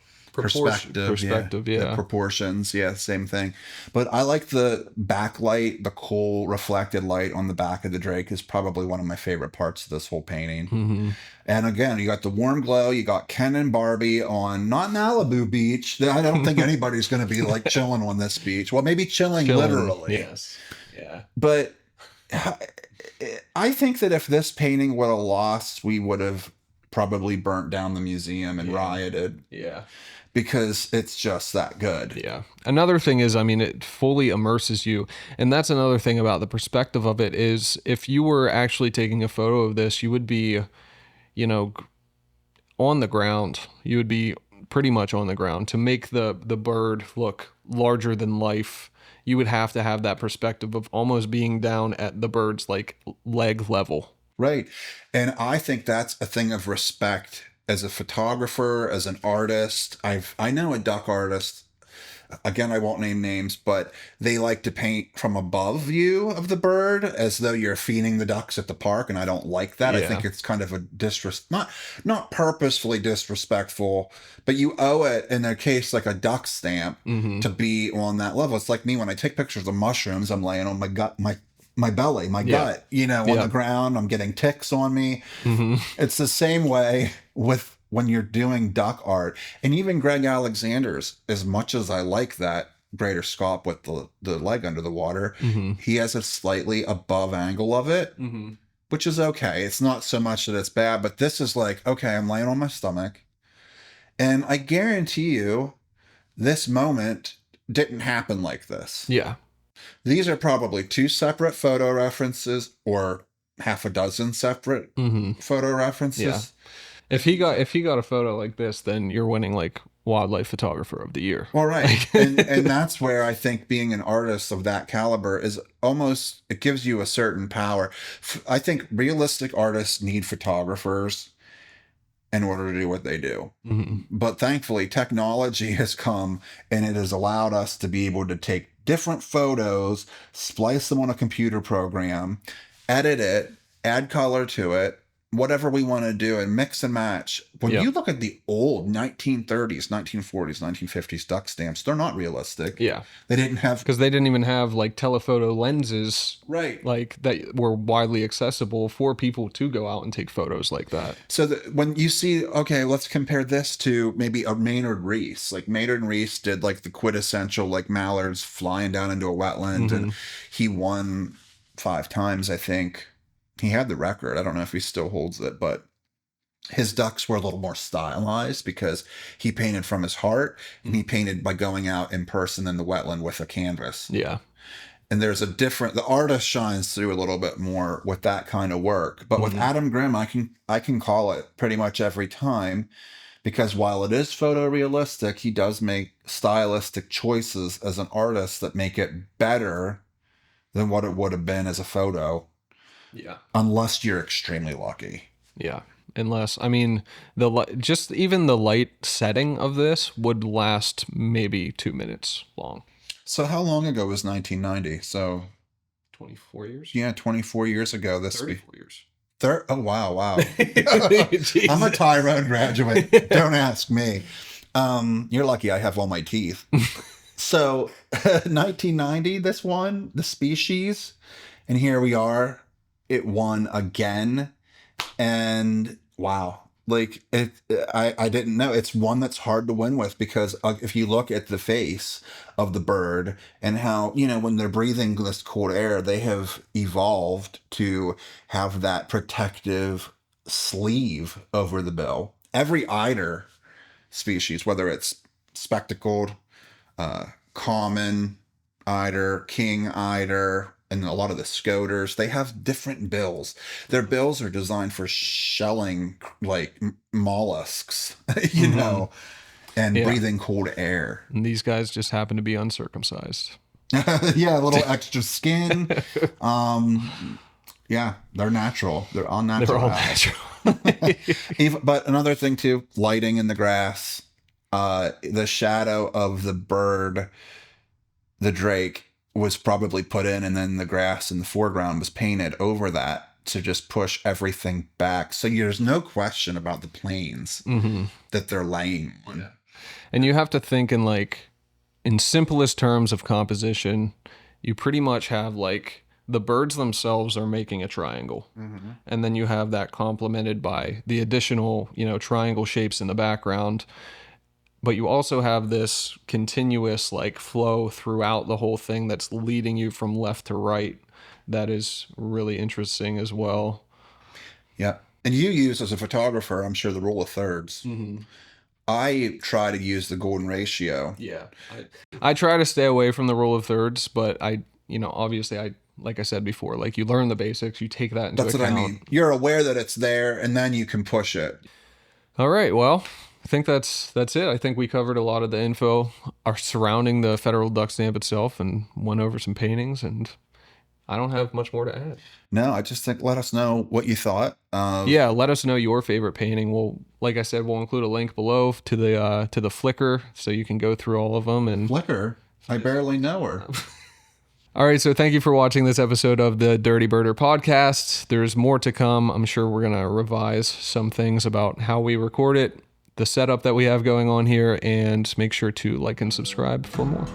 Perspective, The yeah. proportions, yeah, same thing. But I like the backlight, the cool reflected light on the back of the drake is probably one of my favorite parts of this whole painting. Mm-hmm. And again, you got the warm glow. You got Ken and Barbie on not Malibu Beach. I don't think anybody's going to be like chilling on this beach. Well, maybe chilling literally. Yes. Yeah. But I think that if this painting would have lost, we would have probably burnt down the museum and rioted. Yeah. Because it's just that good. Yeah. Another thing is, I mean, it fully immerses you. And that's another thing about the perspective of it is if you were actually taking a photo of this, you would be, you know, on the ground. You would be pretty much on the ground. To make the bird look larger than life, you would have to have that perspective of almost being down at the bird's like leg level. Right. And I think that's a thing of respect as a photographer, as an artist. I know a duck artist. Again, I won't name names, but they like to paint from above view of the bird as though you're feeding the ducks at the park, and I don't like that. Yeah. I think it's kind of a not purposefully disrespectful, but you owe it in a case like a duck stamp to be on that level. It's like me when I take pictures of mushrooms, I'm laying on my gut, my belly, my gut, you know, on the ground. I'm getting ticks on me. It's the same way with when you're doing duck art. And even Greg Alexander's, as much as I like that greater scalp with the leg under the water, he has a slightly above angle of it, which is okay. It's not so much that it's bad, but this is like, okay, I'm laying on my stomach. And I guarantee you, this moment didn't happen like this. Yeah. These are probably two separate photo references or half a dozen separate photo references. Yeah. If he got a photo like this, then you're winning like wildlife photographer of the year. All right. and that's where I think being an artist of that caliber is almost, it gives you a certain power. I think realistic artists need photographers in order to do what they do. But thankfully, technology has come and it has allowed us to be able to take different photos, splice them on a computer program, edit it, add color to it, whatever we want to do, and mix and match. When you look at the old 1930s, 1940s, 1950s duck stamps, they're not realistic. Yeah. They didn't have... Because they didn't even have like telephoto lenses. Right. Like that were widely accessible for people to go out and take photos like that. So when you see, okay, let's compare this to maybe a Maynard Reese. Like Maynard Reese did like the quintessential like mallards flying down into a wetland, and he won 5 times, I think. He had the record. I don't know if he still holds it, but his ducks were a little more stylized because he painted from his heart, and he painted by going out in person in the wetland with a canvas. Yeah. And there's the artist shines through a little bit more with that kind of work. But with Adam Grimm, I can call it pretty much every time, because while it is photorealistic, he does make stylistic choices as an artist that make it better than what it would have been as a photo. Yeah. Unless you're extremely lucky. Yeah. Unless, I mean, just even the light setting of this would last maybe 2 minutes long. So how long ago was 1990? So 24 years? Yeah, 24 years ago. 34 years. Oh, wow. I'm a Tyrone graduate. Don't ask me. You're lucky I have all my teeth. So 1990, this won the species. And here we are. It won again. And wow. Like I didn't know. It's one that's hard to win with, because if you look at the face of the bird and how, when they're breathing this cold air, they have evolved to have that protective sleeve over the bill. Every eider species, whether it's spectacled, common eider, king eider, and a lot of the scoters, they have different bills. Their bills are designed for shelling like mollusks, and breathing cold air. And these guys just happen to be uncircumcised. Yeah, a little extra skin. Yeah, they're natural. They're all natural. They're all natural. But another thing too, lighting in the grass, the shadow of the bird, the drake, was probably put in, and then the grass in the foreground was painted over that to just push everything back. So there's no question about the planes that they're laying on. Yeah. And you have to think in like, in simplest terms of composition, you pretty much have like the birds themselves are making a triangle. And then you have that complemented by the additional, triangle shapes in the background. But you also have this continuous like flow throughout the whole thing that's leading you from left to right. That is really interesting as well. Yeah. And you use, as a photographer, I'm sure, the rule of thirds. I try to use the golden ratio. Yeah. I try to stay away from the rule of thirds, but obviously like I said before, like you learn the basics, you take that into That's account. what I mean. You're aware that it's there, and then you can push it. All right. Well, I think that's it. I think we covered a lot of the info surrounding the federal duck stamp itself and went over some paintings, and I don't have much more to add. No, I just think let us know what you thought. Yeah, let us know your favorite painting. Like I said, we'll include a link below to the Flickr, so you can go through all of them. And Flickr, I barely know her. All right, so thank you for watching this episode of the Dirty Birder podcast. There's more to come. I'm sure we're gonna revise some things about how we record it, the setup that we have going on here, and make sure to like and subscribe for more.